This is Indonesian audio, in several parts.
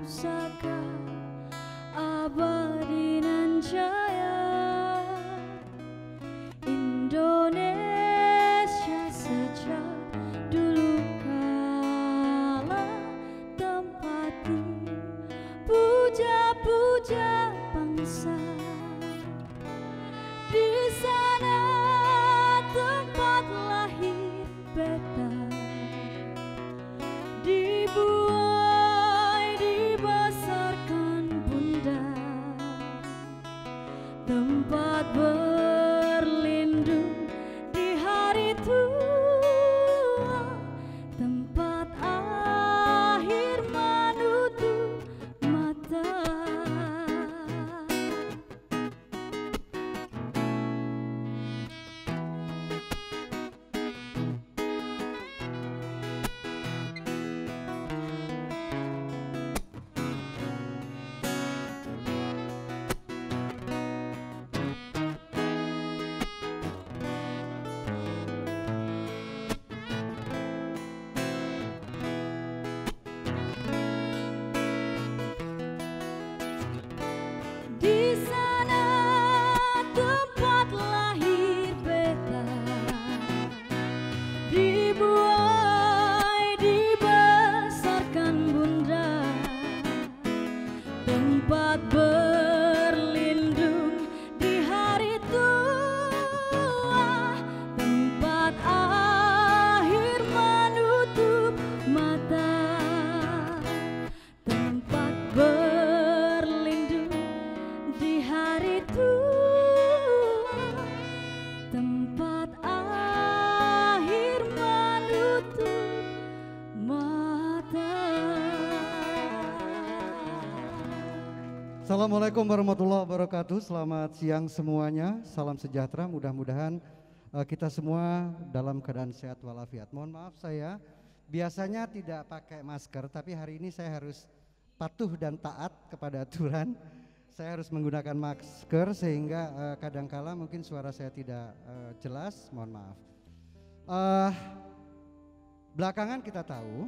pusaka abadi nan jaya, Indonesia sejak dulu kala tempati puja-puja bangsa. Di sana tempat lahir beta, dibuai dibesarkan bunda, tempat berlindung di hari tua, tempat akhir menutup mata. Di sana tempat lahir beta, dibuai dibesarkan bunda, tempat berlindung di hari tua, tempat akhir menutup mata, tempat berlindung di hari tua, tempat akhir menutup mata. Assalamualaikum warahmatullahi wabarakatuh. Selamat siang semuanya. Salam sejahtera. Mudah-mudahan kita semua dalam keadaan sehat walafiat. Mohon maaf saya biasanya tidak pakai masker, tapi hari ini saya harus patuh dan taat kepada aturan. Saya harus menggunakan masker sehingga kadangkala mungkin suara saya tidak jelas. Mohon maaf. Belakangan kita tahu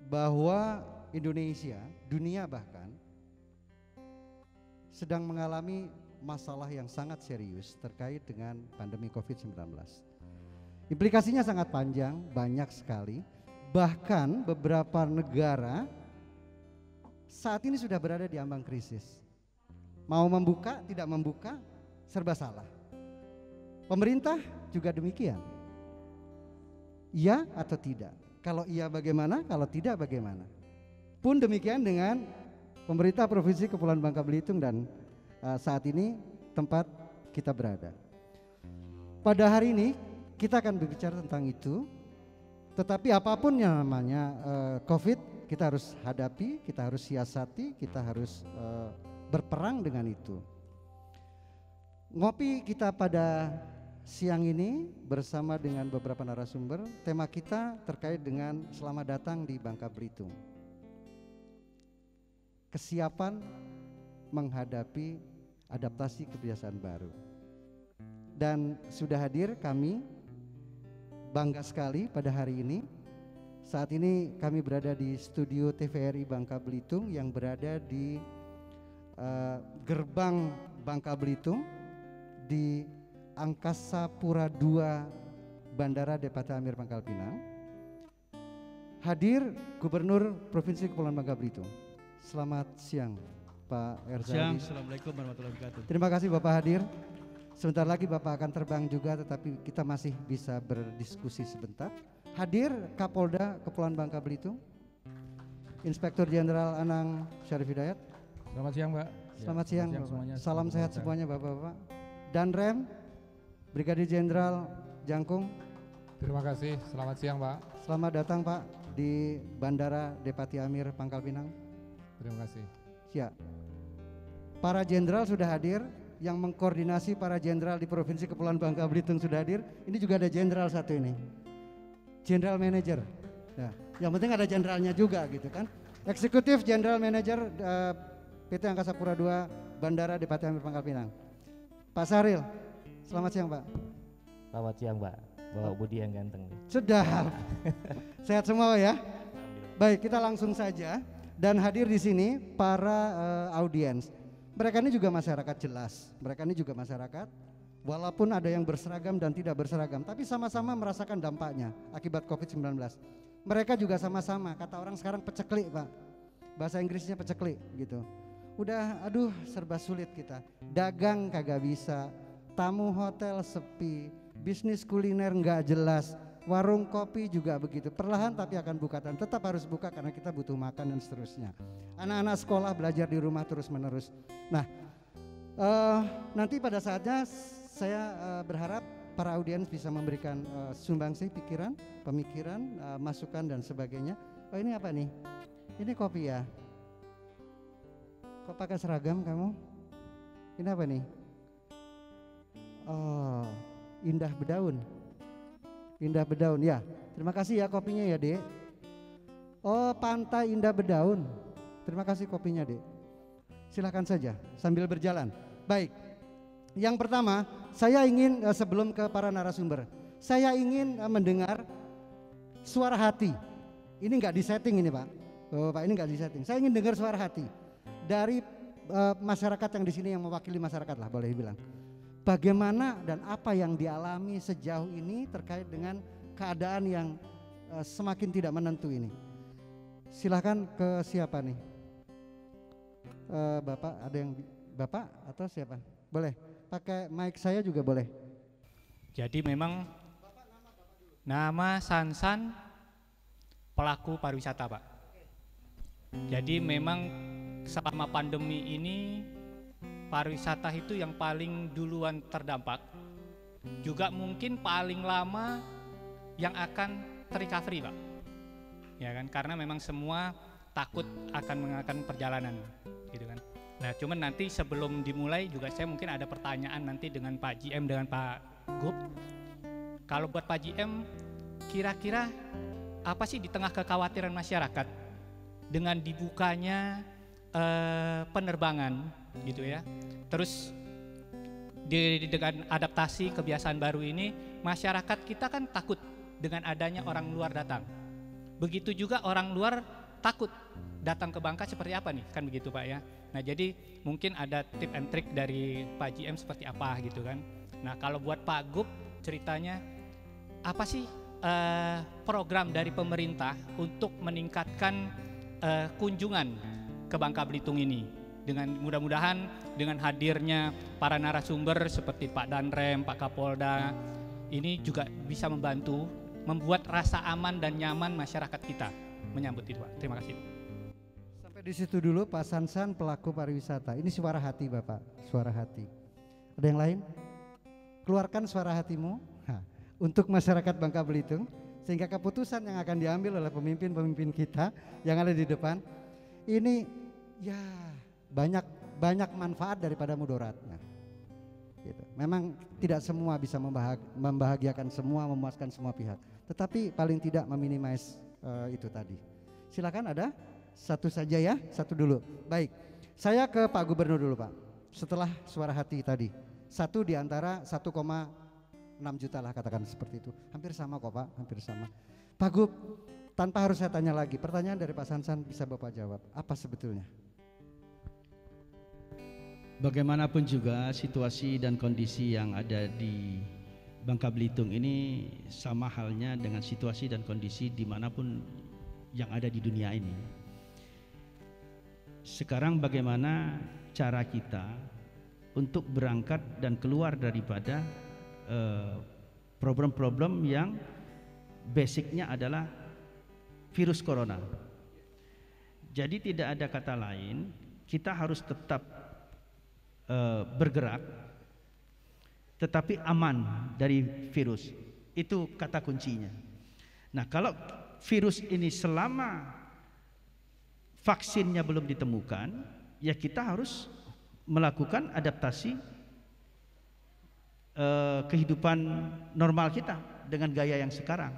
bahwa Indonesia, dunia bahkan sedang mengalami masalah yang sangat serius terkait dengan pandemi COVID-19. Implikasinya sangat panjang, banyak sekali. Bahkan beberapa negara saat ini sudah berada di ambang krisis. Mau membuka, tidak membuka, serba salah. Pemerintah juga demikian. Iya atau tidak? Kalau iya bagaimana, kalau tidak bagaimana? Pun demikian dengan pemerintah Provinsi Kepulauan Bangka Belitung dan saat ini tempat kita berada. Pada hari ini kita akan berbicara tentang itu. Tetapi apapun yang namanya COVID, kita harus hadapi, kita harus siasati, kita harus berperang dengan itu. Ngopi kita pada siang ini bersama dengan beberapa narasumber. Tema kita terkait dengan selamat datang di Bangka Belitung. Kesiapan menghadapi adaptasi kebiasaan baru. Dan sudah hadir kami, bangga sekali pada hari ini. Saat ini kami berada di studio TVRI Bangka Belitung yang berada di gerbang Bangka Belitung di Angkasa Pura II Bandara Depati Amir Pangkal Pinang. Hadir Gubernur Provinsi Kepulauan Bangka Belitung. Selamat siang Pak Erzali. Siang, Assalamualaikum warahmatullahi wabarakatuh. Terima kasih Bapak hadir. Sebentar lagi Bapak akan terbang juga, tetapi kita masih bisa berdiskusi sebentar. Hadir Kapolda Kepulauan Bangka Belitung, Inspektur Jenderal Anang Syarif Hidayat. Selamat siang Mbak. Selamat siang Bapak. Semuanya. Salam sehat semuanya Bapak-Bapak. Dan Rem, Brigadir Jenderal Jangkung. Terima kasih, selamat siang Pak. Selamat datang Pak di Bandara Depati Amir Pangkal Pinang. Terima kasih. Ya, para jenderal sudah hadir, yang mengkoordinasi para jenderal di Provinsi Kepulauan Bangka Belitung sudah hadir. Ini juga ada jenderal satu ini, General Manager. Nah, yang penting ada jenderalnya juga gitu kan. Eksekutif General Manager PT Angkasa Pura II Bandara Depati Amir Pangkal Pinang. Pak Sahril, selamat siang Pak. Selamat siang Pak, bawa Budi yang ganteng. Sudah, sehat semua ya. Baik, kita langsung saja. Dan hadir di sini para audiens. Mereka ini juga masyarakat jelas. Mereka ini juga masyarakat walaupun ada yang berseragam dan tidak berseragam, tapi sama-sama merasakan dampaknya akibat COVID-19. Mereka juga sama-sama, kata orang sekarang peceklik Pak. Bahasa Inggrisnya peceklik gitu. Udah aduh serba sulit kita. Dagang kagak bisa, tamu hotel sepi, bisnis kuliner nggak jelas, warung kopi juga begitu. Perlahan tapi akan buka dan tetap harus buka karena kita butuh makan dan seterusnya. Anak-anak sekolah belajar di rumah terus menerus. Nah, nanti pada saatnya saya berharap para audiens bisa memberikan sumbangsih pikiran, pemikiran, masukan dan sebagainya. Oh ini apa nih? Ini kopi ya? Kok pakai seragam kamu? Ini apa nih? Oh, Indah Bedaun. Indah Bedaun ya. Terima kasih ya kopinya ya Dek. Oh Pantai Indah Bedaun. Terima kasih kopinya Dek. Silakan saja sambil berjalan. Baik. Yang pertama, saya ingin sebelum ke para narasumber, saya ingin mendengar suara hati. Ini nggak disetting ini Pak. Oh, Pak ini nggak disetting. Saya ingin dengar suara hati dari masyarakat yang di sini yang mewakili masyarakat lah boleh dibilang. Bagaimana dan apa yang dialami sejauh ini terkait dengan keadaan yang semakin tidak menentu ini. Silahkan ke siapa nih? Bapak ada yang Bapak atau siapa? Boleh. Pakai mic saya juga boleh. Jadi memang nama Sansan pelaku pariwisata Pak. Jadi memang selama pandemi ini pariwisata itu yang paling duluan terdampak. Juga mungkin paling lama yang akan terrecovery Pak. Ya kan, karena memang semua takut akan mengadakan perjalanan gitu kan. Nah cuman nanti sebelum dimulai juga saya mungkin ada pertanyaan nanti dengan Pak GM dengan Pak Gub. Kalau buat Pak GM kira-kira apa sih di tengah kekhawatiran masyarakat dengan dibukanya penerbangan gitu ya. Terus dengan adaptasi kebiasaan baru ini masyarakat kita kan takut dengan adanya orang luar datang. Begitu juga orang luar takut datang ke Bangka seperti apa nih, kan begitu Pak ya. Nah jadi mungkin ada tip and trick dari Pak GM seperti apa gitu kan. Nah kalau buat Pak Gub ceritanya apa sih program dari pemerintah untuk meningkatkan kunjungan ke Bangka Belitung ini. Dengan mudah-mudahan dengan hadirnya para narasumber seperti Pak Danrem, Pak Kapolda ini juga bisa membantu membuat rasa aman dan nyaman masyarakat kita menyambut itu Pak. Terima kasih. Sampai di situ dulu Pak Sansan pelaku pariwisata. Ini suara hati Bapak, suara hati. Ada yang lain? Keluarkan suara hatimu untuk masyarakat Bangka Belitung sehingga keputusan yang akan diambil oleh pemimpin-pemimpin kita yang ada di depan ini ya banyak manfaat daripada mudaratnya. Gitu. Memang tidak semua bisa membahagiakan semua, memuaskan semua pihak, tetapi paling tidak meminimais itu tadi. Silakan ada satu saja ya, satu dulu. Baik, saya ke Pak Gubernur dulu Pak. Setelah suara hati tadi, satu di antara 1,6 juta lah katakan seperti itu. Hampir sama kok Pak, hampir sama. Pak Gub, tanpa harus saya tanya lagi, pertanyaan dari Pak Sansan bisa Bapak jawab. Apa sebetulnya? Bagaimanapun juga situasi dan kondisi yang ada di Bangka Belitung ini sama halnya dengan situasi dan kondisi dimanapun yang ada di dunia ini. Sekarang bagaimana cara kita untuk berangkat dan keluar daripada problem-problem yang basicnya adalah virus corona. Jadi tidak ada kata lain, kita harus tetap bergerak tetapi aman dari virus. Itu kata kuncinya. Nah, kalau virus ini selama vaksinnya belum ditemukan, ya kita harus melakukan adaptasi kehidupan normal kita dengan gaya yang sekarang,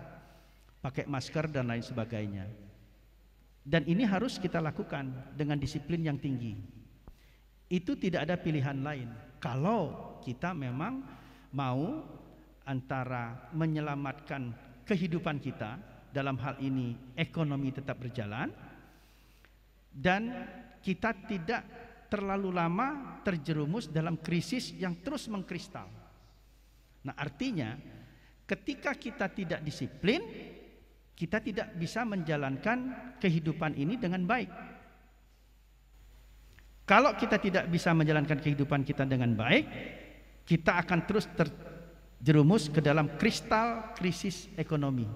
pakai masker dan lain sebagainya. Dan ini harus kita lakukan dengan disiplin yang tinggi. Itu tidak ada pilihan lain. Kalau kita memang mau antara menyelamatkan kehidupan kita, dalam hal ini ekonomi tetap berjalan, dan kita tidak terlalu lama terjerumus dalam krisis yang terus mengkristal. Nah, artinya ketika kita tidak disiplin, kita tidak bisa menjalankan kehidupan ini dengan baik. Kalau kita tidak bisa menjalankan kehidupan kita dengan baik, kita akan terus terjerumus ke dalam kristal krisis ekonomi.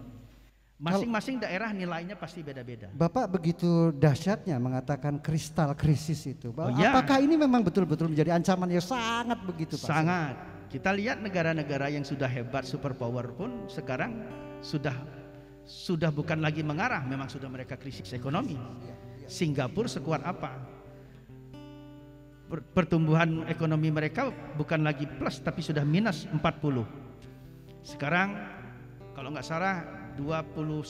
Masing-masing daerah nilainya pasti beda-beda. Bapak begitu dahsyatnya mengatakan kristal krisis itu. Ya. Apakah ini memang betul-betul menjadi ancaman yang sangat begitu, Pak? Sangat. Kita lihat negara-negara yang sudah hebat, superpower pun sekarang sudah bukan lagi mengarah, memang sudah mereka krisis ekonomi. Singapura sekuat apa? Pertumbuhan ekonomi mereka bukan lagi plus tapi sudah minus 40. Sekarang kalau nggak salah 29,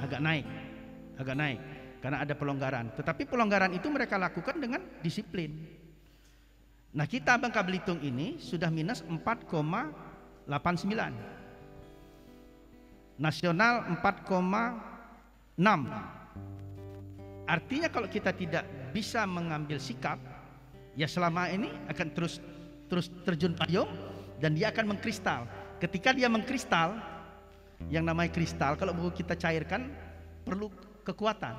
agak naik karena ada pelonggaran. Tetapi pelonggaran itu mereka lakukan dengan disiplin. Nah, kita Bangka Belitung ini sudah minus 4,89, nasional 4,6. Artinya kalau kita tidak bisa mengambil sikap, ya selama ini akan terus terjun payung dan dia akan mengkristal. Ketika dia mengkristal, yang namanya kristal kalau mau kita cairkan perlu kekuatan.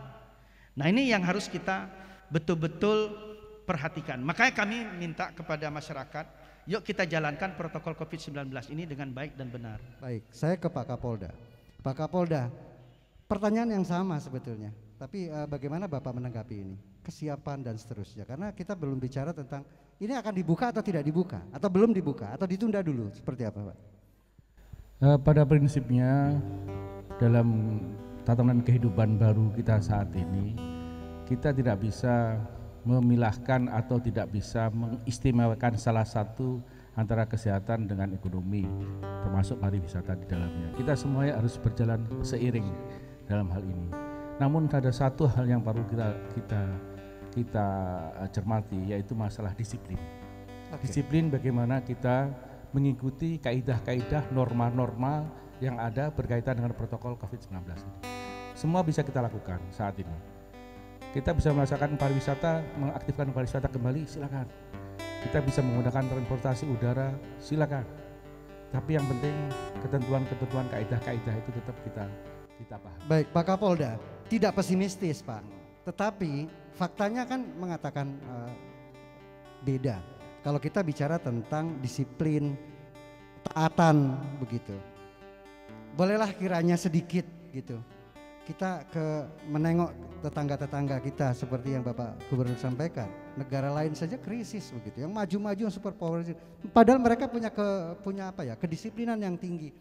Nah, ini yang harus kita betul-betul perhatikan. Makanya kami minta kepada masyarakat, yuk kita jalankan protokol COVID-19 ini dengan baik dan benar. Baik, saya ke Pak Kapolda. Pak Kapolda, pertanyaan yang sama sebetulnya, tapi bagaimana Bapak menanggapi ini? Kesiapan dan seterusnya, karena kita belum bicara tentang ini akan dibuka atau tidak dibuka, atau belum dibuka, atau ditunda dulu, seperti apa Pak? Pada prinsipnya dalam tatanan kehidupan baru kita saat ini, kita tidak bisa memilahkan atau tidak bisa mengistimewakan salah satu antara kesehatan dengan ekonomi, termasuk pariwisata di dalamnya. Kita semuanya harus berjalan seiring dalam hal ini. Namun ada satu hal yang perlu kita cermati, yaitu masalah disiplin. Disiplin bagaimana kita mengikuti kaidah-kaidah, norma-norma yang ada berkaitan dengan protokol COVID-19 ini. Semua bisa kita lakukan saat ini. Kita bisa merasakan pariwisata, mengaktifkan pariwisata kembali, silakan. Kita bisa menggunakan transportasi udara, silakan. Tapi yang penting ketentuan-ketentuan kaidah-kaidah itu tetap kita paham. Baik, Pak Kapolda, tidak pesimistis Pak, tetapi faktanya kan mengatakan beda. Kalau kita bicara tentang disiplin, taatan begitu, bolehlah kiranya sedikit gitu, kita menengok tetangga-tetangga kita seperti yang Bapak Gubernur sampaikan. Negara lain saja krisis begitu, yang maju-maju, yang superpower, padahal mereka punya kedisiplinan yang tinggi.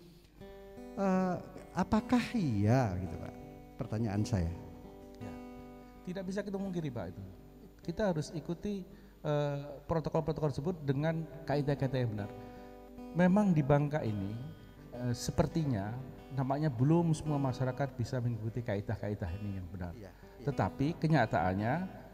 Apakah iya gitu Pak? Pertanyaan saya. Ya, tidak bisa kita mungkiri Pak itu. Kita harus ikuti protokol-protokol tersebut dengan kaidah-kaidah yang benar. Memang di Bangka ini sepertinya nampaknya belum semua masyarakat bisa mengikuti kaidah-kaidah ini yang benar. Tetapi kenyataannya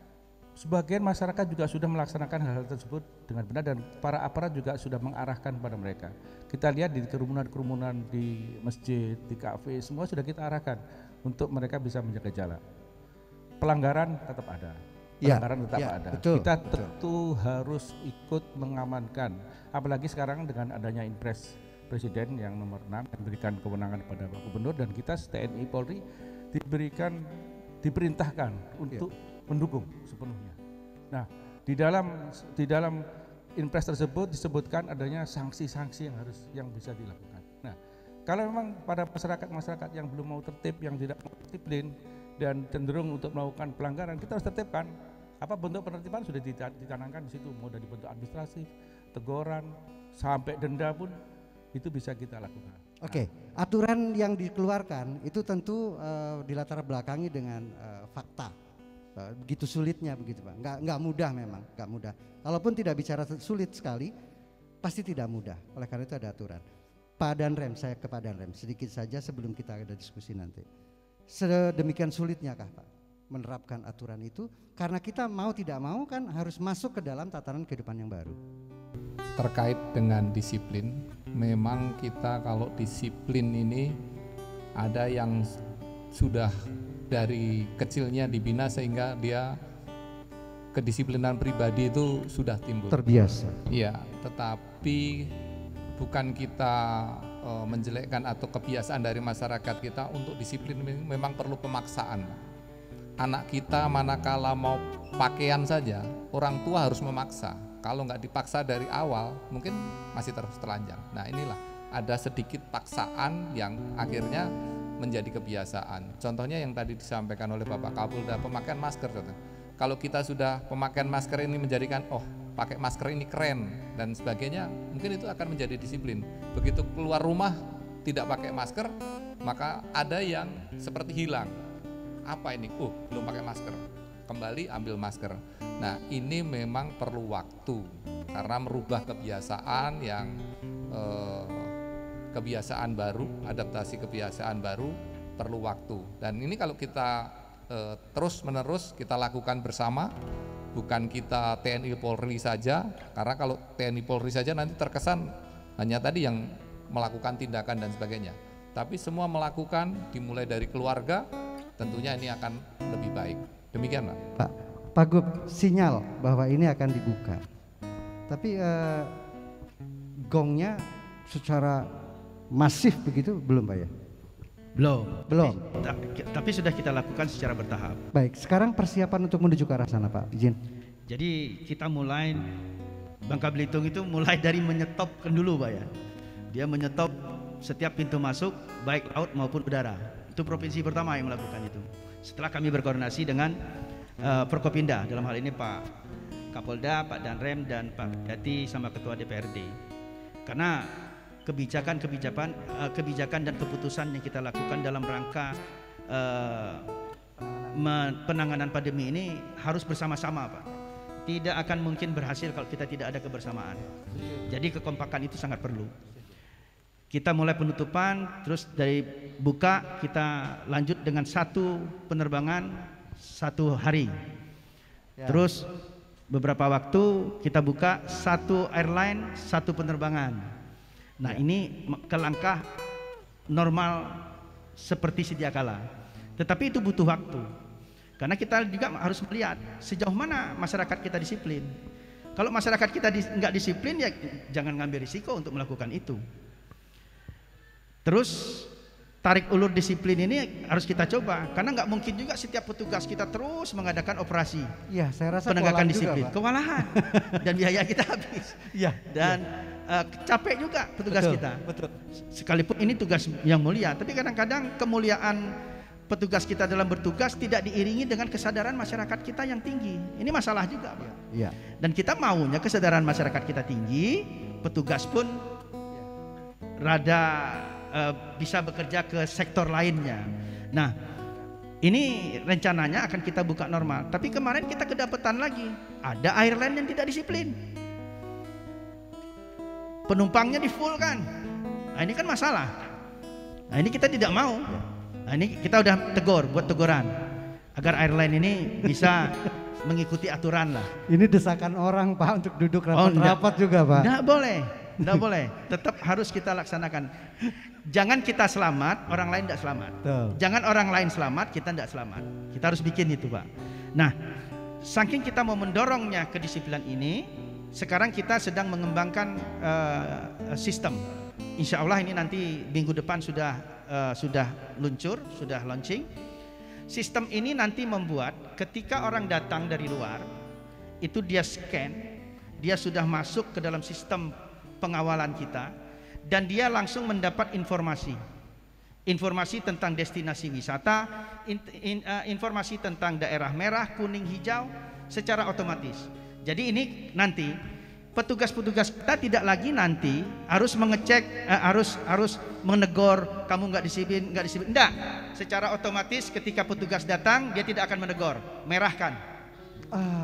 sebagian masyarakat juga sudah melaksanakan hal-hal tersebut dengan benar dan para aparat juga sudah mengarahkan pada mereka. Kita lihat di kerumunan-kerumunan di masjid, di kafe, semua sudah kita arahkan untuk mereka bisa menjaga jarak. Pelanggaran tetap ada. Pelanggaran tetap ada. Betul, kita tentu harus ikut mengamankan. Apalagi sekarang dengan adanya Impres Presiden yang nomor 6 yang memberikan kewenangan kepada Pak Gubernur, dan kita TNI Polri diperintahkan untuk mendukung sepenuhnya. Nah, di dalam Impres tersebut disebutkan adanya sanksi-sanksi yang bisa dilakukan. Nah, kalau memang pada masyarakat yang belum mau tertib, yang tidak mau disiplin dan cenderung untuk melakukan pelanggaran, kita harus tertibkan. Apa bentuk penertiban sudah dicanangkan di situ, mau dari bentuk administratif, teguran, sampai denda pun itu bisa kita lakukan. Oke, aturan yang dikeluarkan itu tentu dilatar belakangi dengan fakta. Begitu sulitnya begitu Pak, nggak mudah memang, nggak mudah. Kalaupun tidak bicara sulit sekali, pasti tidak mudah. Oleh karena itu ada aturan. Pak Danrem, saya ke Pak Danrem sedikit saja sebelum kita ada diskusi nanti. Sedemikian sulitnya kah Pak menerapkan aturan itu? Karena kita mau tidak mau kan harus masuk ke dalam tatanan kehidupan yang baru. Terkait dengan disiplin, memang kita kalau disiplin ini ada yang sudah dari kecilnya dibina sehingga dia kedisiplinan pribadi itu sudah timbul. Terbiasa. Iya, tetapi bukan kita menjelekkan atau kebiasaan dari masyarakat kita untuk disiplin, memang perlu pemaksaan. Anak kita manakala mau pakaian saja, orang tua harus memaksa. Kalau nggak dipaksa dari awal, mungkin masih terus telanjang. Nah inilah, ada sedikit paksaan yang akhirnya menjadi kebiasaan. Contohnya yang tadi disampaikan oleh Bapak Kapolda, pemakaian masker. Kalau kita sudah pemakaian masker ini menjadikan, oh pakai masker ini keren dan sebagainya, mungkin itu akan menjadi disiplin. Begitu keluar rumah tidak pakai masker, maka ada yang seperti hilang. Apa ini? Belum pakai masker. Kembali ambil masker. Nah ini memang perlu waktu, karena merubah kebiasaan yang kebiasaan baru, adaptasi kebiasaan baru perlu waktu. Dan ini kalau kita terus menerus kita lakukan bersama, bukan kita TNI Polri saja, karena kalau TNI Polri saja nanti terkesan hanya tadi yang melakukan tindakan dan sebagainya. Tapi semua melakukan, dimulai dari keluarga, tentunya ini akan lebih baik. Demikian Pak. Pak Gub, sinyal bahwa ini akan dibuka. Tapi gongnya secara masif begitu belum Pak ya? Belum. Tapi sudah kita lakukan secara bertahap. Baik, sekarang persiapan untuk menuju ke arah sana Pak, izin. Jadi kita mulai, Bangka Belitung itu mulai dari menyetopkan dulu Pak ya. Dia menyetop setiap pintu masuk, baik laut maupun udara. Itu provinsi pertama yang melakukan itu. Setelah kami berkoordinasi dengan Forkopimda, dalam hal ini Pak Kapolda, Pak Danrem, dan Pak Yati sama Ketua DPRD. Karena kebijakan dan keputusan yang kita lakukan dalam rangka penanganan pandemi ini harus bersama-sama Pak. Tidak akan mungkin berhasil kalau kita tidak ada kebersamaan. Jadi kekompakan itu sangat perlu. Kita mulai penutupan, terus dari buka kita lanjut dengan 1 penerbangan 1 hari. Terus beberapa waktu kita buka 1 airline 1 penerbangan. Nah ini ke langkah normal seperti sedia kala. Tetapi itu butuh waktu. Karena kita juga harus melihat sejauh mana masyarakat kita disiplin. Kalau masyarakat kita nggak disiplin, ya jangan ngambil risiko untuk melakukan itu. Terus tarik ulur disiplin ini harus kita coba, karena nggak mungkin juga setiap petugas kita terus mengadakan operasi. Iya, saya rasa penegakan disiplin, juga, kewalahan dan biaya kita habis. Iya. Dan capek juga petugas kita. Betul. Sekalipun ini tugas yang mulia, tapi kadang-kadang kemuliaan petugas kita dalam bertugas tidak diiringi dengan kesadaran masyarakat kita yang tinggi. Ini masalah juga, Pak. Iya. Dan kita maunya kesadaran masyarakat kita tinggi, petugas pun rada bisa bekerja ke sektor lainnya. Nah, ini rencananya akan kita buka normal. Tapi kemarin kita kedapatan lagi, ada airline yang tidak disiplin. Penumpangnya di full kan. Nah, ini kan masalah. Nah, ini kita tidak mau. Nah, ini kita udah buat teguran agar airline ini bisa mengikuti aturan lah. Ini desakan orang Pak untuk duduk rapat-rapat juga Pak. Tidak boleh. Tetap harus kita laksanakan. Jangan kita selamat, orang lain tidak selamat. Jangan orang lain selamat, kita tidak selamat. Kita harus bikin itu Pak. Nah, saking kita mau mendorongnya kedisiplinan ini, sekarang kita sedang mengembangkan sistem. Insya Allah ini nanti minggu depan sudah luncur, sudah launching. Sistem ini nanti membuat ketika orang datang dari luar, itu dia scan, dia sudah masuk ke dalam sistem pengawalan kita, dan dia langsung mendapat informasi tentang destinasi wisata, informasi tentang daerah merah, kuning, hijau secara otomatis. Jadi ini nanti petugas-petugas kita tidak lagi nanti harus mengecek, harus menegur kamu nggak disiplin. Enggak, secara otomatis ketika petugas datang dia tidak akan menegur, merahkan,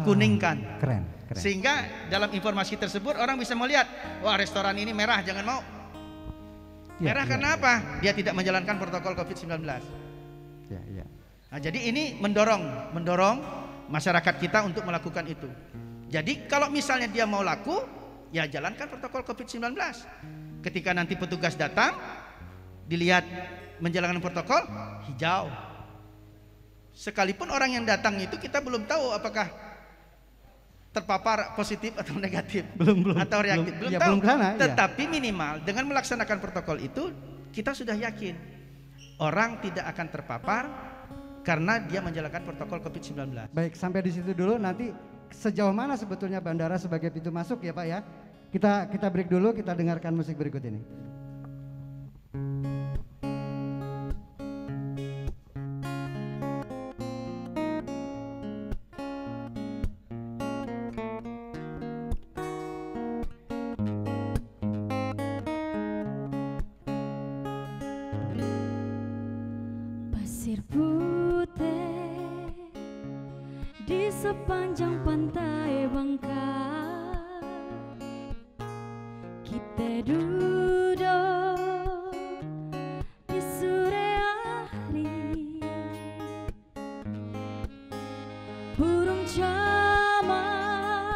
kuningkan. Keren. Sehingga dalam informasi tersebut orang bisa melihat, wah restoran ini merah, jangan mau. Merah karena apa? Dia tidak menjalankan protokol COVID-19. Nah, jadi ini mendorong masyarakat kita untuk melakukan itu. Jadi kalau misalnya dia mau laku, ya jalankan protokol COVID-19. Ketika nanti petugas datang, dilihat menjalankan protokol, hijau. Sekalipun orang yang datang itu kita belum tahu apakah terpapar positif atau negatif, Belum. atau reaktif, belum Ya, tahu. belum kesana, iya. Tetapi minimal dengan melaksanakan protokol itu kita sudah yakin orang tidak akan terpapar karena dia menjalankan protokol COVID-19. Baik, sampai di situ dulu. Nanti sejauh mana sebetulnya bandara sebagai pintu masuk ya Pak ya? Kita break dulu, kita dengarkan musik berikut ini. Pasir putih di sepanjang pantai Bangka, kita duduk di sore hari. Burung camar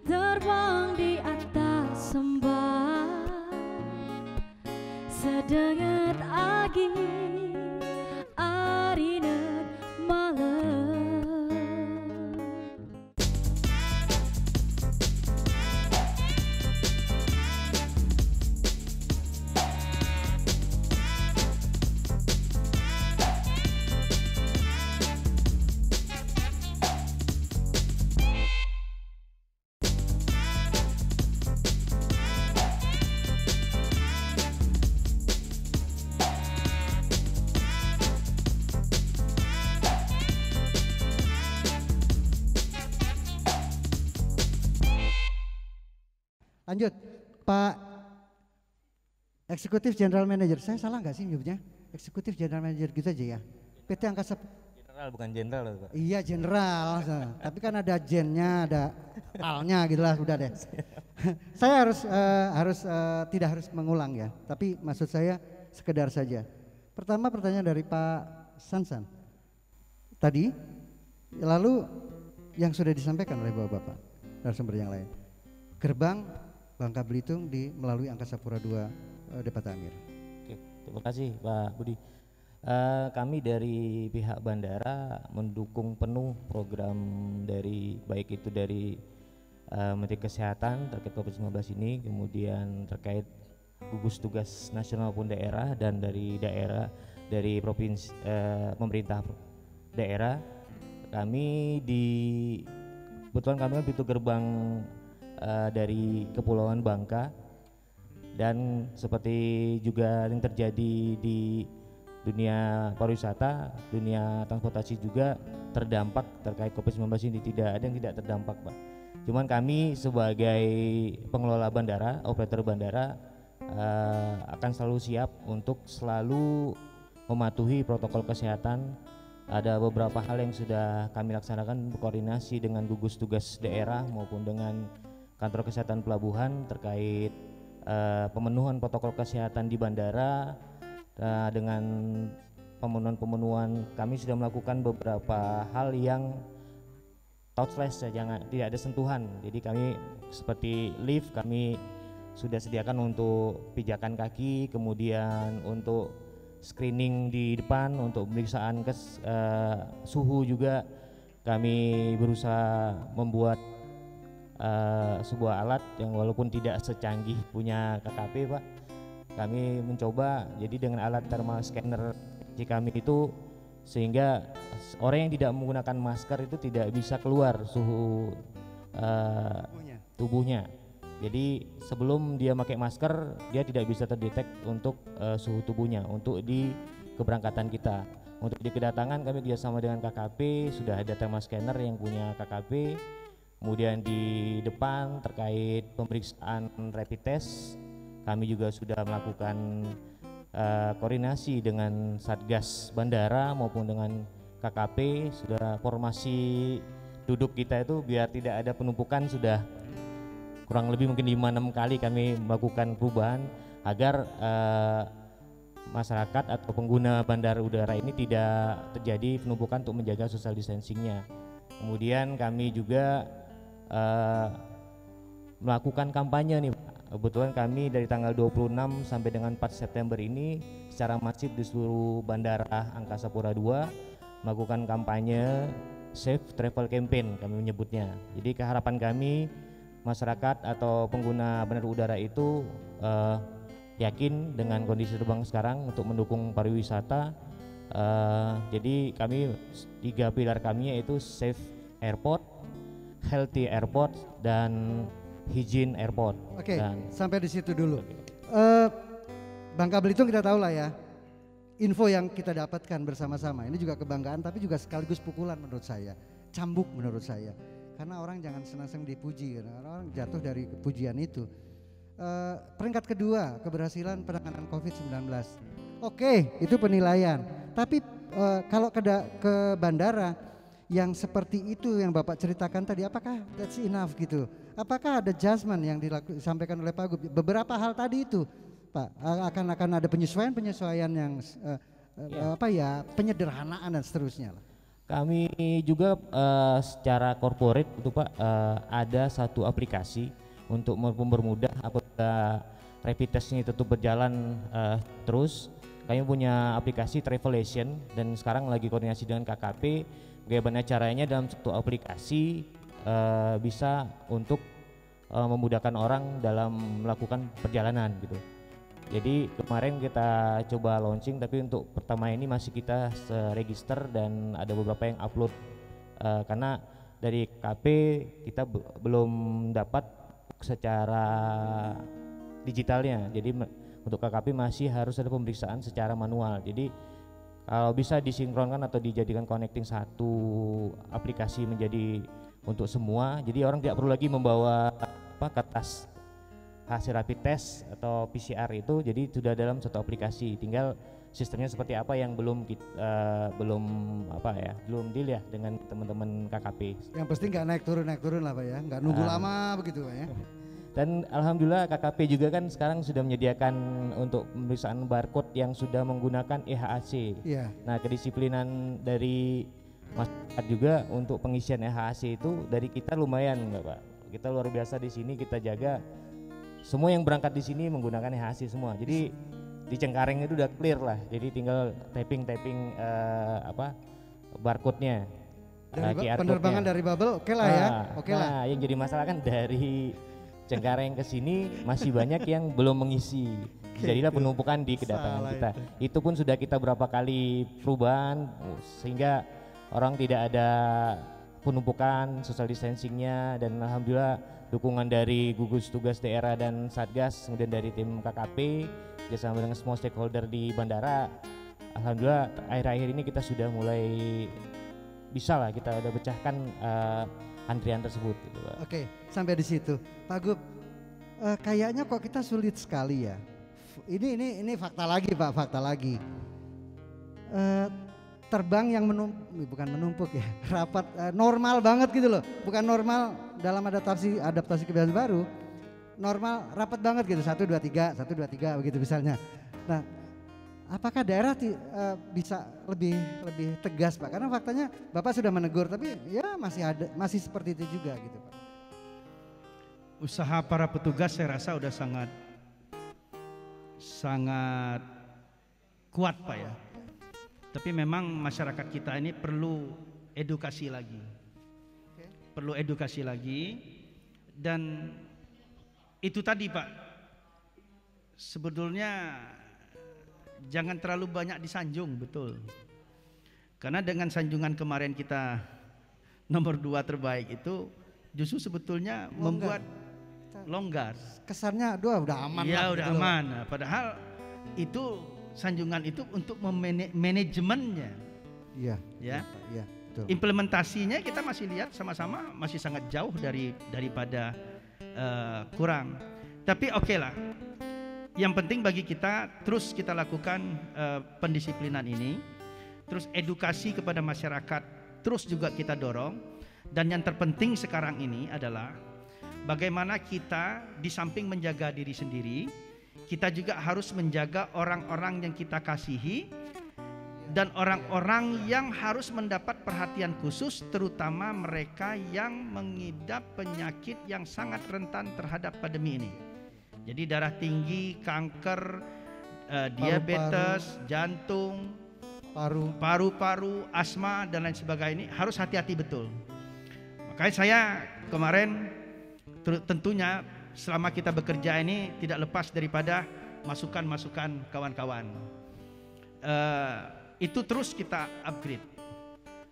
terbang di atas sembah, sedengat agi arinet malam. Lanjut, Pak Eksekutif General Manager. Saya salah nggak sih nyebutnya? Eksekutif General Manager gitu aja ya. PT Angkasa. General bukan jenderal, Pak. Iya general, tapi kan ada gennya, ada alnya gitulah, udah deh. Saya tidak harus mengulang ya, tapi maksud saya sekedar saja. Pertama pertanyaan dari Pak Sansan tadi, lalu yang sudah disampaikan oleh bapak-bapak narasumber yang lain. Gerbang Bangka Belitung melalui Angkasa Pura II Depa Tangir. Oke, terima kasih Pak Budi. Kami dari pihak bandara mendukung penuh program dari baik itu dari Menteri Kesehatan terkait COVID-19 ini, kemudian terkait gugus tugas nasional maupun daerah, dan dari daerah dari provinsi pemerintah daerah. Kami kebetulan kami pintu gerbang dari Kepulauan Bangka, dan seperti juga yang terjadi di dunia pariwisata, dunia transportasi juga terdampak terkait COVID-19 ini. Tidak ada yang tidak terdampak, Pak. Cuman kami sebagai pengelola bandara, operator bandara akan selalu siap untuk selalu mematuhi protokol kesehatan. Ada beberapa hal yang sudah kami laksanakan berkoordinasi dengan gugus tugas daerah maupun dengan kantor kesehatan pelabuhan terkait pemenuhan protokol kesehatan di bandara. Dengan pemenuhan kami sudah melakukan beberapa hal yang touchless, tidak ada sentuhan. Jadi kami seperti lift kami sudah sediakan untuk pijakan kaki, kemudian untuk screening di depan, untuk pemeriksaan suhu juga kami berusaha membuat sebuah alat yang walaupun tidak secanggih punya KKP, Pak, kami mencoba jadi dengan alat thermal scanner kami itu, sehingga orang yang tidak menggunakan masker itu tidak bisa keluar suhu tubuhnya. Jadi sebelum dia pakai masker dia tidak bisa terdetek untuk suhu tubuhnya untuk di keberangkatan kita. Untuk di kedatangan kami kerjasama dengan KKP, sudah ada thermal scanner yang punya KKP. Kemudian di depan terkait pemeriksaan rapid test, kami juga sudah melakukan koordinasi dengan Satgas Bandara maupun dengan KKP. Sudah formasi duduk kita itu biar tidak ada penumpukan, sudah kurang lebih mungkin 5-6 kali kami melakukan perubahan agar masyarakat atau pengguna bandara udara ini tidak terjadi penumpukan untuk menjaga social distancingnya. Kemudian kami juga melakukan kampanye nih, kebetulan kami dari tanggal 26 sampai dengan 4 September ini secara masif di seluruh bandara Angkasa Pura II melakukan kampanye Safe Travel Campaign kami menyebutnya. Jadi keharapan kami masyarakat atau pengguna bandara udara itu yakin dengan kondisi terbang sekarang untuk mendukung pariwisata. Jadi kami 3 pilar kami yaitu Safe Airport, Healthy Airport, dan Hygiene Airport. Oke, Dan sampai di situ dulu. Bangka Belitung kita tahu lah ya, info yang kita dapatkan bersama-sama ini juga kebanggaan tapi juga sekaligus pukulan menurut saya, cambuk menurut saya. Karena orang jangan senang-senang dipuji, karena orang jatuh dari pujian itu. Peringkat kedua, keberhasilan penanganan COVID-19. Oke, itu penilaian. Tapi kalau ke bandara yang seperti itu yang Bapak ceritakan tadi, apakah that's enough gitu? Apakah ada adjustment yang disampaikan oleh Pak Gub? Beberapa hal tadi itu, Pak, akan ada penyesuaian yang penyederhanaan dan seterusnya lah. kami juga secara corporate itu Pak ada satu aplikasi untuk mempermudah apabila rapid test ini tetap berjalan terus. Kami punya aplikasi Travelation dan sekarang lagi koordinasi dengan KKP bagaimana caranya dalam satu aplikasi bisa untuk memudahkan orang dalam melakukan perjalanan gitu. Jadi kemarin kita coba launching tapi untuk pertama ini masih kita register dan ada beberapa yang upload karena dari KP kita belum dapat secara digitalnya. Jadi untuk KKP masih harus ada pemeriksaan secara manual. Jadi kalau bisa disinkronkan atau dijadikan connecting satu aplikasi menjadi untuk semua, jadi orang tidak perlu lagi membawa kertas hasil rapid test atau PCR itu, jadi sudah dalam satu aplikasi. Tinggal sistemnya seperti apa yang belum deal ya dengan teman-teman KKP. Yang pasti nggak naik turun lah Pak ya, nggak nunggu lama begitu Pak ya. Dan alhamdulillah KKP juga kan sekarang sudah menyediakan untuk pemeriksaan barcode yang sudah menggunakan EHAC. Iya. Nah, kedisiplinan dari masyarakat juga untuk pengisian EHAC itu dari kita lumayan enggak Pak? Kita luar biasa di sini, kita jaga semua yang berangkat di sini menggunakan EHAC semua. Jadi di Cengkareng itu udah clear lah. Jadi tinggal tapping barcode-nya. Dari penerbangan dari Bubble oke lah ya. Oke lah. Yang jadi masalah kan dari Cengkareng ke sini masih banyak yang belum mengisi. Jadilah penumpukan di kedatangan kita. Itu pun sudah kita berapa kali perubahan sehingga orang tidak ada penumpukan, social distancingnya, dan alhamdulillah dukungan dari gugus tugas daerah dan Satgas, kemudian dari tim KKP bersama dengan semua stakeholder di bandara. Alhamdulillah akhir-akhir ini kita sudah mulai bisa lah, kita udah pecahkan antrian tersebut gitu, Pak. Oke, sampai di situ. Pak Gub, kayaknya kok kita sulit sekali ya. Ini fakta lagi Pak, fakta lagi. Terbang yang bukan menumpuk ya, rapat normal banget gitu loh. Bukan normal dalam adaptasi kebiasaan baru. Normal rapat banget gitu, 1 2 3 begitu misalnya. Nah, apakah daerah bisa lebih tegas Pak? Karena faktanya Bapak sudah menegur tapi ya masih seperti itu juga gitu Pak. Usaha para petugas saya rasa udah sangat kuat Pak ya. Tapi memang masyarakat kita ini perlu edukasi lagi. Perlu edukasi lagi, dan itu tadi Pak, sebetulnya jangan terlalu banyak disanjung, betul. Karena dengan sanjungan kemarin kita nomor 2 terbaik itu justru sebetulnya membuat longgar. Kesannya udah aman. Iya udah aman. Nah, padahal itu sanjungan itu untuk manajemennya. Iya. Ya. Iya, betul. Implementasinya kita masih lihat sama-sama masih sangat jauh daripada kurang. Tapi oke lah. Yang penting bagi kita terus kita lakukan pendisiplinan ini, terus edukasi kepada masyarakat terus juga kita dorong, dan yang terpenting sekarang ini adalah bagaimana kita di samping menjaga diri sendiri, kita juga harus menjaga orang-orang yang kita kasihi dan orang-orang yang harus mendapat perhatian khusus, terutama mereka yang mengidap penyakit yang sangat rentan terhadap pandemi ini. Jadi darah tinggi, kanker, diabetes, jantung, paru-paru, asma dan lain sebagainya ini harus hati-hati betul. Makanya saya kemarin tentunya selama kita bekerja ini tidak lepas daripada masukan-masukan kawan-kawan. Itu terus kita upgrade.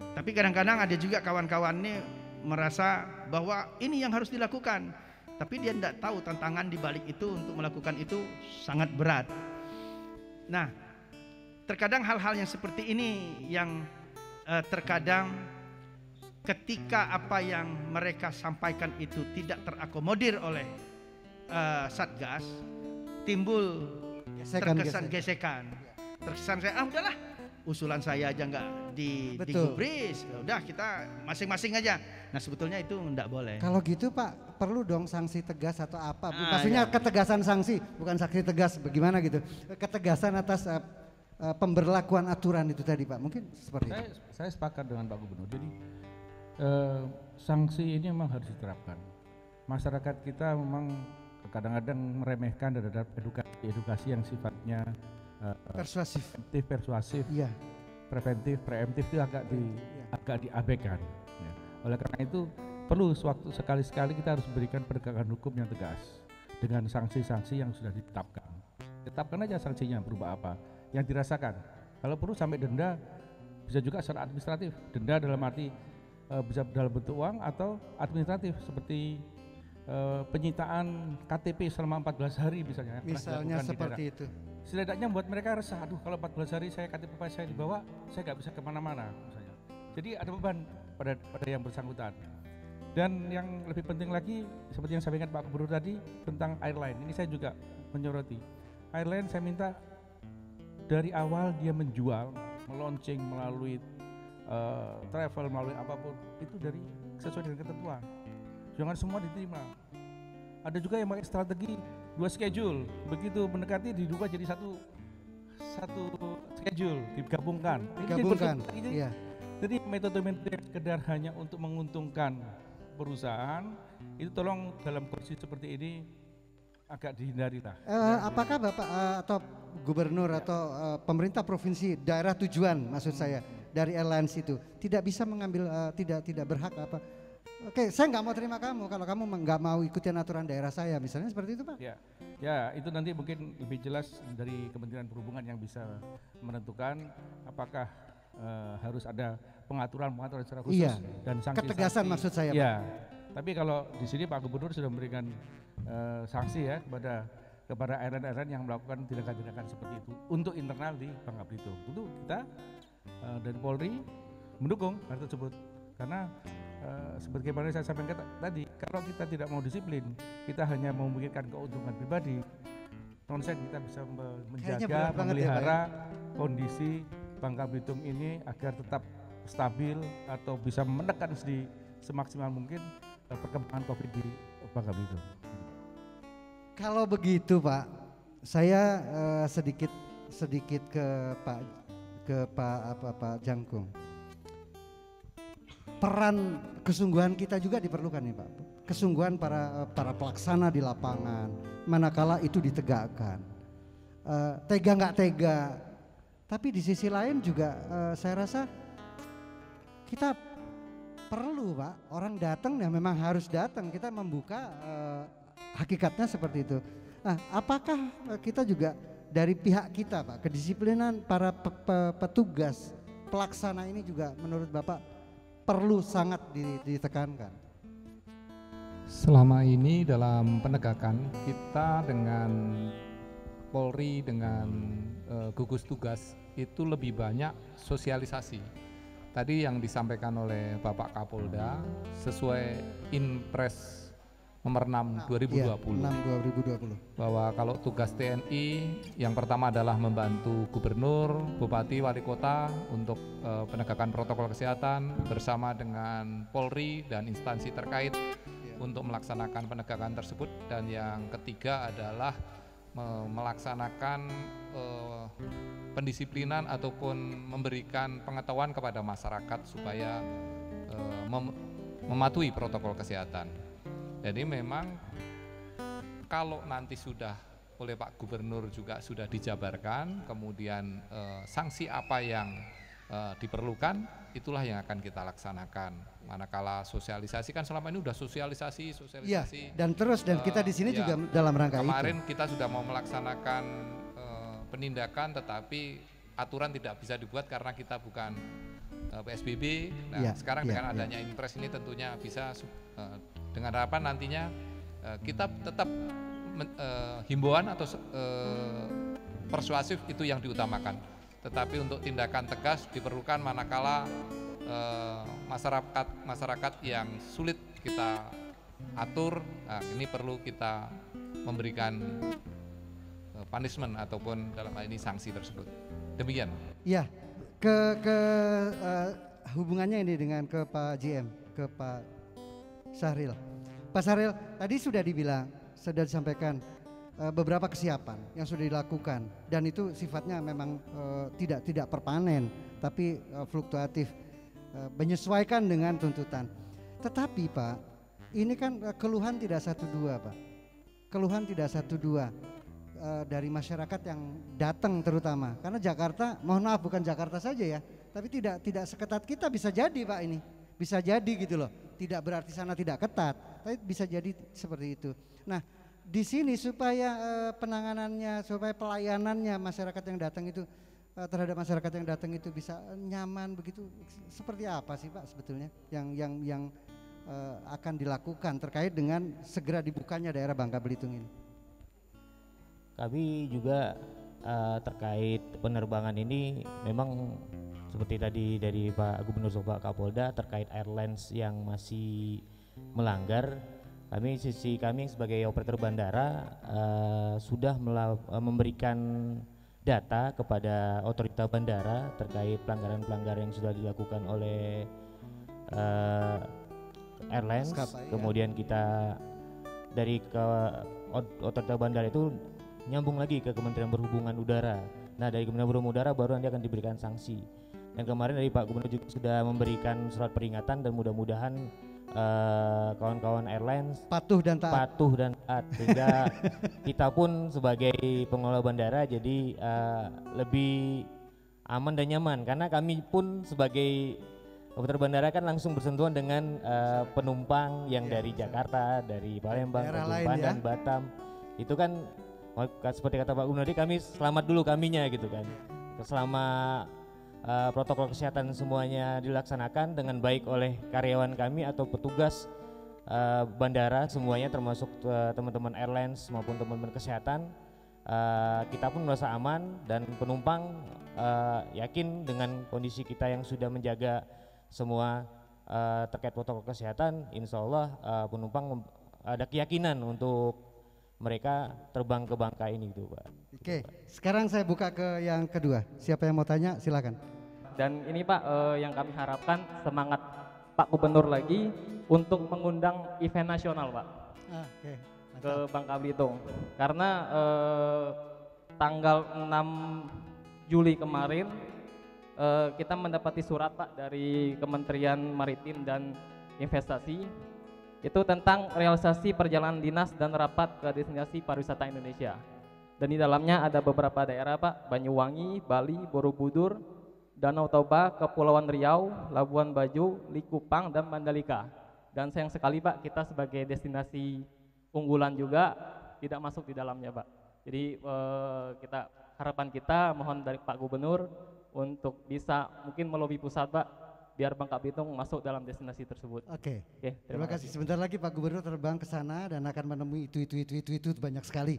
Tapi kadang-kadang ada juga kawan-kawan ini merasa bahwa ini yang harus dilakukan, tapi dia tidak tahu tantangan di balik itu untuk melakukan itu sangat berat. Nah, terkadang hal-hal yang seperti ini yang terkadang ketika apa yang mereka sampaikan itu tidak terakomodir oleh Satgas, timbul terkesan gesekan. Terkesan saya, udahlah, usulan saya aja nggak digubris, udah kita masing-masing aja. Nah sebetulnya itu nggak boleh. Kalau gitu Pak, perlu dong sanksi tegas atau apa? Maksudnya ketegasan sanksi, bukan sanksi tegas, bagaimana gitu? Ketegasan atas pemberlakuan aturan itu tadi Pak, mungkin seperti itu. Saya sepakat dengan Pak Gubernur. Jadi sanksi ini memang harus diterapkan. Masyarakat kita memang kadang-kadang meremehkan terhadap edukasi yang sifatnya persuasif, iya. Preventif itu agak diabaikan. Ya. Oleh karena itu perlu sekali-sekali kita harus berikan penegakan hukum yang tegas dengan sanksi-sanksi yang sudah ditetapkan. Tetapkan aja sanksinya berupa apa yang dirasakan. Kalau perlu sampai denda, bisa juga secara administratif. Denda dalam arti bisa dalam bentuk uang atau administratif seperti penyitaan KTP selama 14 hari misalnya. Misalnya seperti itu. Setidaknya buat mereka resah, aduh kalau 14 hari saya KTP saya dibawa, saya nggak bisa kemana-mana misalnya. Jadi ada beban pada yang bersangkutan. Dan yang lebih penting lagi, seperti yang saya ingat Pak Gubernur tadi tentang airline, ini saya juga menyoroti. Airline saya minta dari awal dia menjual, meluncing melalui travel, melalui apapun, itu dari sesuai dengan ketentuan. Jangan semua diterima. Ada juga yang pakai strategi 2 schedule, begitu mendekati diubah jadi satu schedule, digabungkan. Iya. Jadi metode-metode sekedar hanya untuk menguntungkan perusahaan itu tolong dalam kondisi seperti ini agak dihindari lah. Apakah Bapak atau Gubernur atau pemerintah provinsi daerah tujuan maksud saya dari airlines itu tidak bisa mengambil tidak berhak apa? Oke, saya nggak mau terima kamu kalau kamu nggak mau ikutin aturan daerah saya, misalnya seperti itu Pak. Ya itu nanti mungkin lebih jelas dari Kementerian Perhubungan yang bisa menentukan apakah harus ada pengaturan secara khusus dan sanksi. Ketegasan maksud saya Pak. Ya, tapi kalau di sini Pak Gubernur sudah memberikan sanksi ya kepada airline-airline yang melakukan tindakan-tindakan seperti itu untuk internal di Bangka Belitung. Tentu kita dari Polri mendukung hal tersebut karena sebagaimana saya sampaikan tadi, kalau kita tidak mau disiplin, kita hanya mau memikirkan keuntungan pribadi, nonsen kita bisa menjaga, memelihara kondisi Bangka Belitung ini agar tetap stabil atau bisa menekan semaksimal mungkin perkembangan COVID di Bangka Belitung. Kalau begitu Pak, saya sedikit ke Pak Jangkung. Peran kesungguhan kita juga diperlukan nih Pak. Kesungguhan para pelaksana di lapangan, manakala itu ditegakkan. Tega nggak tega, tapi di sisi lain juga saya rasa kita perlu Pak, orang datang ya memang harus datang, kita membuka hakikatnya seperti itu. Nah, apakah kita juga dari pihak kita Pak, kedisiplinan para petugas pelaksana ini juga menurut Bapak perlu sangat ditekankan? Selama ini dalam penegakan kita dengan Polri, dengan gugus tugas itu lebih banyak sosialisasi. Tadi yang disampaikan oleh Bapak Kapolda sesuai Inpres nomor 6 2020 bahwa kalau tugas TNI yang pertama adalah membantu gubernur, bupati, wali kota untuk penegakan protokol kesehatan bersama dengan Polri dan instansi terkait untuk melaksanakan penegakan tersebut, dan yang ketiga adalah melaksanakan pendisiplinan ataupun memberikan pengetahuan kepada masyarakat supaya mematuhi protokol kesehatan. Jadi memang kalau nanti sudah oleh Pak Gubernur juga sudah dijabarkan, kemudian sanksi apa yang diperlukan, itulah yang akan kita laksanakan. Manakala sosialisasi kan selama ini udah sosialisasi. Iya, dan kita di sini juga dalam rangka kemarin kita sudah mau melaksanakan penindakan, tetapi aturan tidak bisa dibuat karena kita bukan PSBB. Nah, sekarang dengan adanya Impres ini tentunya bisa dengan harapan nantinya kita tetap himbauan atau persuasif itu yang diutamakan. Tetapi untuk tindakan tegas diperlukan manakala masyarakat yang sulit kita atur. Nah, ini perlu kita memberikan punishment ataupun dalam hal ini sanksi tersebut. Demikian. Ya, hubungannya ini dengan ke Pak GM, ke Pak Syahril. Pak Syahril, tadi sudah disampaikan beberapa kesiapan yang sudah dilakukan dan itu sifatnya memang tidak permanen, tapi fluktuatif, menyesuaikan dengan tuntutan. Tetapi Pak, ini kan keluhan tidak satu dua Pak, keluhan tidak satu dua dari masyarakat yang datang terutama, karena Jakarta, mohon maaf bukan Jakarta saja ya, tapi tidak seketat kita, bisa jadi Pak, ini bisa jadi gitu loh, tidak berarti sana tidak ketat, tapi bisa jadi seperti itu. Nah di sini supaya penanganannya, supaya pelayanannya masyarakat yang datang itu terhadap masyarakat yang datang itu bisa nyaman begitu, seperti apa sih Pak sebetulnya yang akan dilakukan terkait dengan segera dibukanya daerah Bangka Belitung ini? Kami juga terkait penerbangan ini memang seperti tadi dari Pak Gubernur Bapak Kapolda terkait airlines yang masih melanggar, kami sebagai operator bandara sudah memberikan data kepada otoritas bandara terkait pelanggaran-pelanggaran yang sudah dilakukan oleh airlines. Kemudian kita dari otoritas bandara itu nyambung lagi ke Kementerian Perhubungan Udara. Nah dari Kementerian Perhubungan Udara baru nanti akan diberikan sanksi. Dan kemarin dari Pak Gubernur juga sudah memberikan surat peringatan dan mudah-mudahan kawan-kawan airlines patuh dan taat sehingga kita pun sebagai pengelola bandara jadi lebih aman dan nyaman, karena kami pun sebagai operator bandara kan langsung bersentuhan dengan penumpang yang dari Jakarta, dari Palembang, Tanjung Pandan, Batam. Itu kan seperti kata Pak Gubernur, kami selamat dulu kaminya gitu kan. Selama protokol kesehatan semuanya dilaksanakan dengan baik oleh karyawan kami atau petugas bandara semuanya, termasuk teman-teman airlines maupun teman-teman kesehatan, kita pun merasa aman dan penumpang yakin dengan kondisi kita yang sudah menjaga semua terkait protokol kesehatan. Insya Allah penumpang ada keyakinan untuk mereka terbang ke Bangka ini gitu Pak. Oke, sekarang saya buka ke yang kedua. Siapa yang mau tanya silakan. Dan ini Pak yang kami harapkan semangat Pak Gubernur lagi untuk mengundang event nasional Pak ke Bangka Belitung. Karena tanggal 6 Juli kemarin kita mendapati surat Pak dari Kementerian Maritim dan Investasi itu tentang realisasi perjalanan dinas dan rapat ke destinasi pariwisata Indonesia. Dan di dalamnya ada beberapa daerah Pak, Banyuwangi, Bali, Borobudur, Danau Toba, Kepulauan Riau, Labuan Bajo, Likupang, dan Mandalika. Dan sayang sekali Pak, kita sebagai destinasi unggulan juga tidak masuk di dalamnya Pak. Jadi harapan kita mohon dari Pak Gubernur untuk bisa mungkin melobi pusat Pak, biar Bangka Belitung masuk dalam destinasi tersebut. Oke, terima kasih. Sebentar lagi Pak Gubernur terbang ke sana dan akan menemui itu banyak sekali.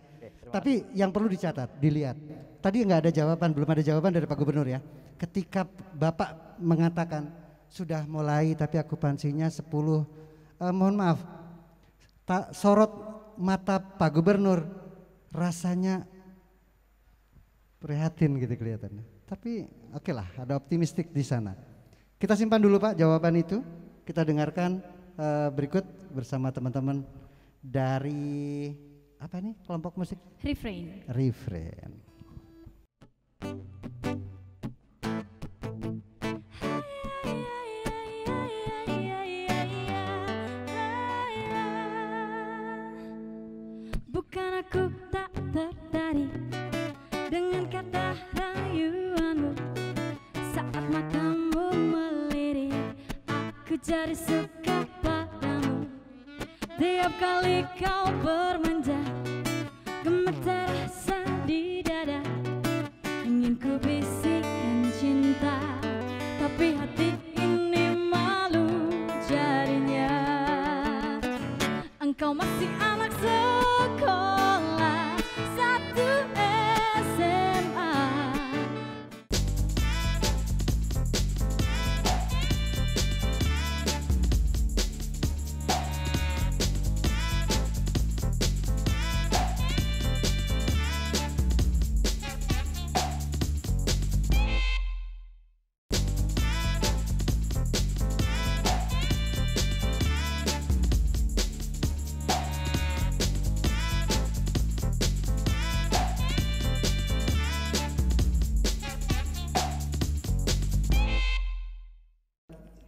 Tapi yang perlu dicatat, dilihat. Tadi nggak ada jawaban, belum ada jawaban dari Pak Gubernur ya. Ketika Bapak mengatakan sudah mulai tapi akupansinya 10, mohon maaf, sorot mata Pak Gubernur rasanya prihatin gitu kelihatannya. Tapi oke lah, ada optimistik di sana. Kita simpan dulu Pak jawaban itu. Kita dengarkan berikut bersama teman-teman dari apa nih kelompok musik? Refrain. Bukan aku tak tertarik menjadi suka padamu. Tiap kali kau bermanja, gemetar rasa di dada. Ingin ku bisikkan cinta, tapi hati ini malu jadinya. Engkau masih anak sekolah satu SMA.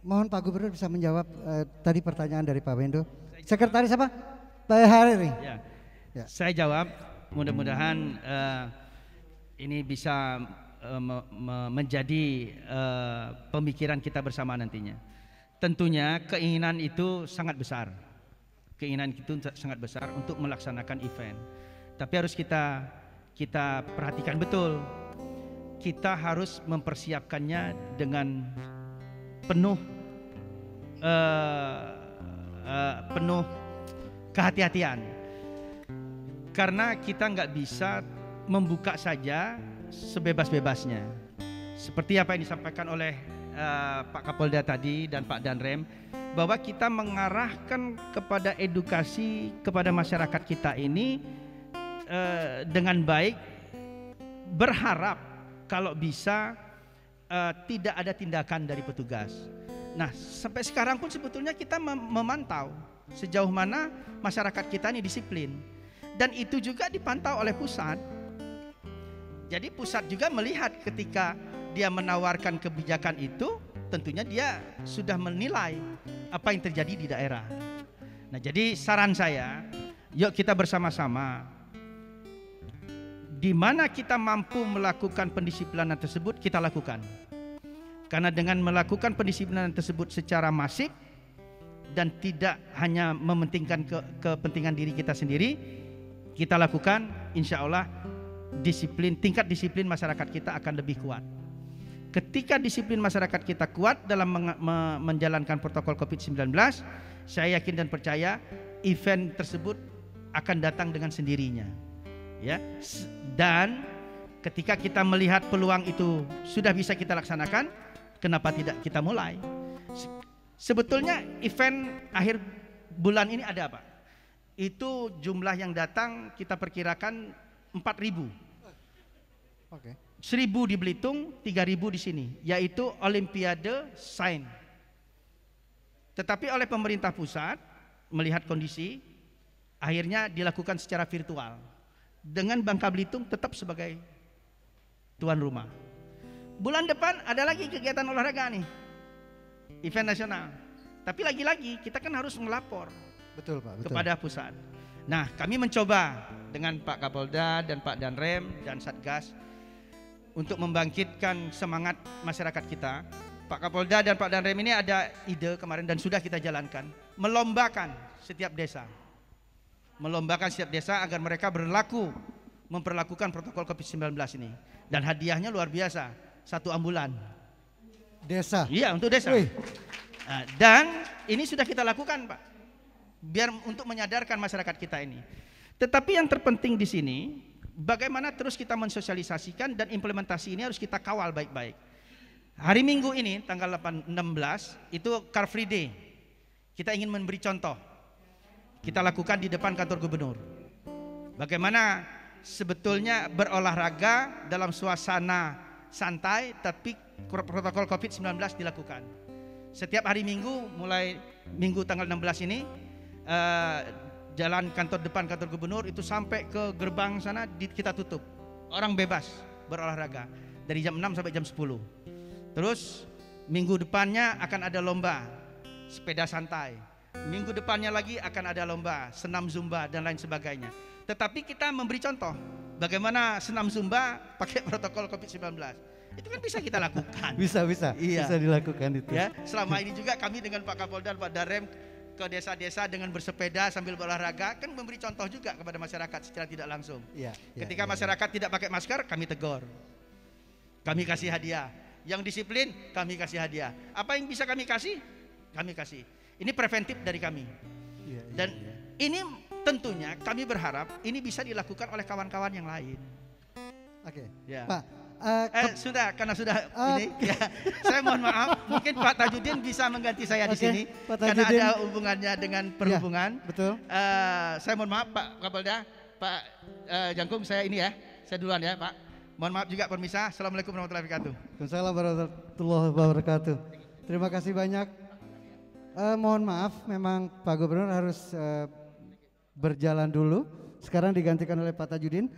Mohon Pak Gubernur bisa menjawab tadi pertanyaan dari Pak Wendo. Sekretaris apa? Pak Hariri. Ya. Ya. Saya jawab, mudah-mudahan ini bisa menjadi pemikiran kita bersama nantinya. Tentunya keinginan itu sangat besar. Keinginan itu sangat besar untuk melaksanakan event. Tapi harus kita perhatikan betul. Kita harus mempersiapkannya dengan penuh kehati-hatian, karena kita nggak bisa membuka saja sebebas-bebasnya seperti apa yang disampaikan oleh Pak Kapolda tadi dan Pak Danrem, bahwa kita mengarahkan kepada edukasi kepada masyarakat kita ini dengan baik, berharap kalau bisa tidak ada tindakan dari petugas. Nah, sampai sekarang pun sebetulnya kita memantau sejauh mana masyarakat kita ini disiplin, dan itu juga dipantau oleh pusat. Jadi pusat juga melihat ketika dia menawarkan kebijakan itu, tentunya dia sudah menilai apa yang terjadi di daerah. Nah, jadi saran saya, yuk kita bersama-sama, di mana kita mampu melakukan pendisiplinan tersebut, kita lakukan. Karena dengan melakukan pendisiplinan tersebut secara masif dan tidak hanya mementingkan kepentingan diri kita sendiri, kita lakukan, insya Allah tingkat disiplin masyarakat kita akan lebih kuat. Ketika disiplin masyarakat kita kuat dalam menjalankan protokol COVID-19, saya yakin dan percaya event tersebut akan datang dengan sendirinya. Ya, dan ketika kita melihat peluang itu sudah bisa kita laksanakan, kenapa tidak kita mulai? Sebetulnya event akhir bulan ini ada apa? Itu jumlah yang datang kita perkirakan 4.000. Oke. 1.000 di Belitung, 3.000 di sini, yaitu Olimpiade Sains. Tetapi oleh pemerintah pusat melihat kondisi, akhirnya dilakukan secara virtual. Dengan Bangka Belitung tetap sebagai tuan rumah. Bulan depan ada lagi kegiatan olahraga nih, event nasional. Tapi lagi-lagi kita kan harus melapor, betul Pak, betul, kepada pusat. Nah, kami mencoba dengan Pak Kapolda dan Pak Danrem dan Satgas untuk membangkitkan semangat masyarakat kita. Pak Kapolda dan Pak Danrem ini ada ide kemarin dan sudah kita jalankan, melombakan setiap desa. Melombakan setiap desa agar mereka memperlakukan protokol COVID-19 ini. Dan hadiahnya luar biasa, 1 ambulan. Desa? Iya, untuk desa. Nah, dan ini sudah kita lakukan Pak, biar untuk menyadarkan masyarakat kita ini. Tetapi yang terpenting di sini, bagaimana terus kita mensosialisasikan, dan implementasi ini harus kita kawal baik-baik. Hari Minggu ini, tanggal 16, itu Car Free Day. Kita ingin memberi contoh. Kita lakukan di depan kantor gubernur. Bagaimana sebetulnya berolahraga dalam suasana santai, tapi protokol COVID-19 dilakukan. Setiap hari Minggu, mulai Minggu tanggal 16 ini, jalan depan kantor gubernur itu sampai ke gerbang sana kita tutup. Orang bebas berolahraga dari jam 6 sampai jam 10. Terus minggu depannya akan ada lomba sepeda santai. Minggu depannya lagi akan ada lomba senam zumba dan lain sebagainya. Tetapi kita memberi contoh bagaimana senam zumba pakai protokol COVID-19. Itu kan bisa kita lakukan. Bisa Iya. bisa dilakukan itu. Ya, selama ini juga kami dengan Pak Kapolda dan Pak Darem ke desa-desa dengan bersepeda sambil berolahraga kan memberi contoh juga kepada masyarakat secara tidak langsung. Iya, Ketika masyarakat tidak pakai masker, kami tegur. Kami kasih hadiah. Yang disiplin, kami kasih hadiah. Apa yang bisa kami kasih? Kami kasih. Ini preventif dari kami. Iya, Dan ini tentunya kami berharap ini bisa dilakukan oleh kawan-kawan yang lain. Oke. Ya. Pak, Sudah, karena sudah ini, ya, saya mohon maaf, mungkin Pak Tajudin bisa mengganti saya di Oke, sini, Pak karena Tajudin. ada hubungannya dengan perhubungan. betul. Saya mohon maaf Pak Kapolda, Pak Jangkung, saya ini ya, saya duluan ya Pak. Mohon maaf juga pemirsa. Assalamualaikum warahmatullahi wabarakatuh. Waalaikumsalam warahmatullahi wabarakatuh. Terima kasih banyak. Mohon maaf, memang Pak Gubernur harus berjalan dulu. Sekarang digantikan oleh Pak Tajudin.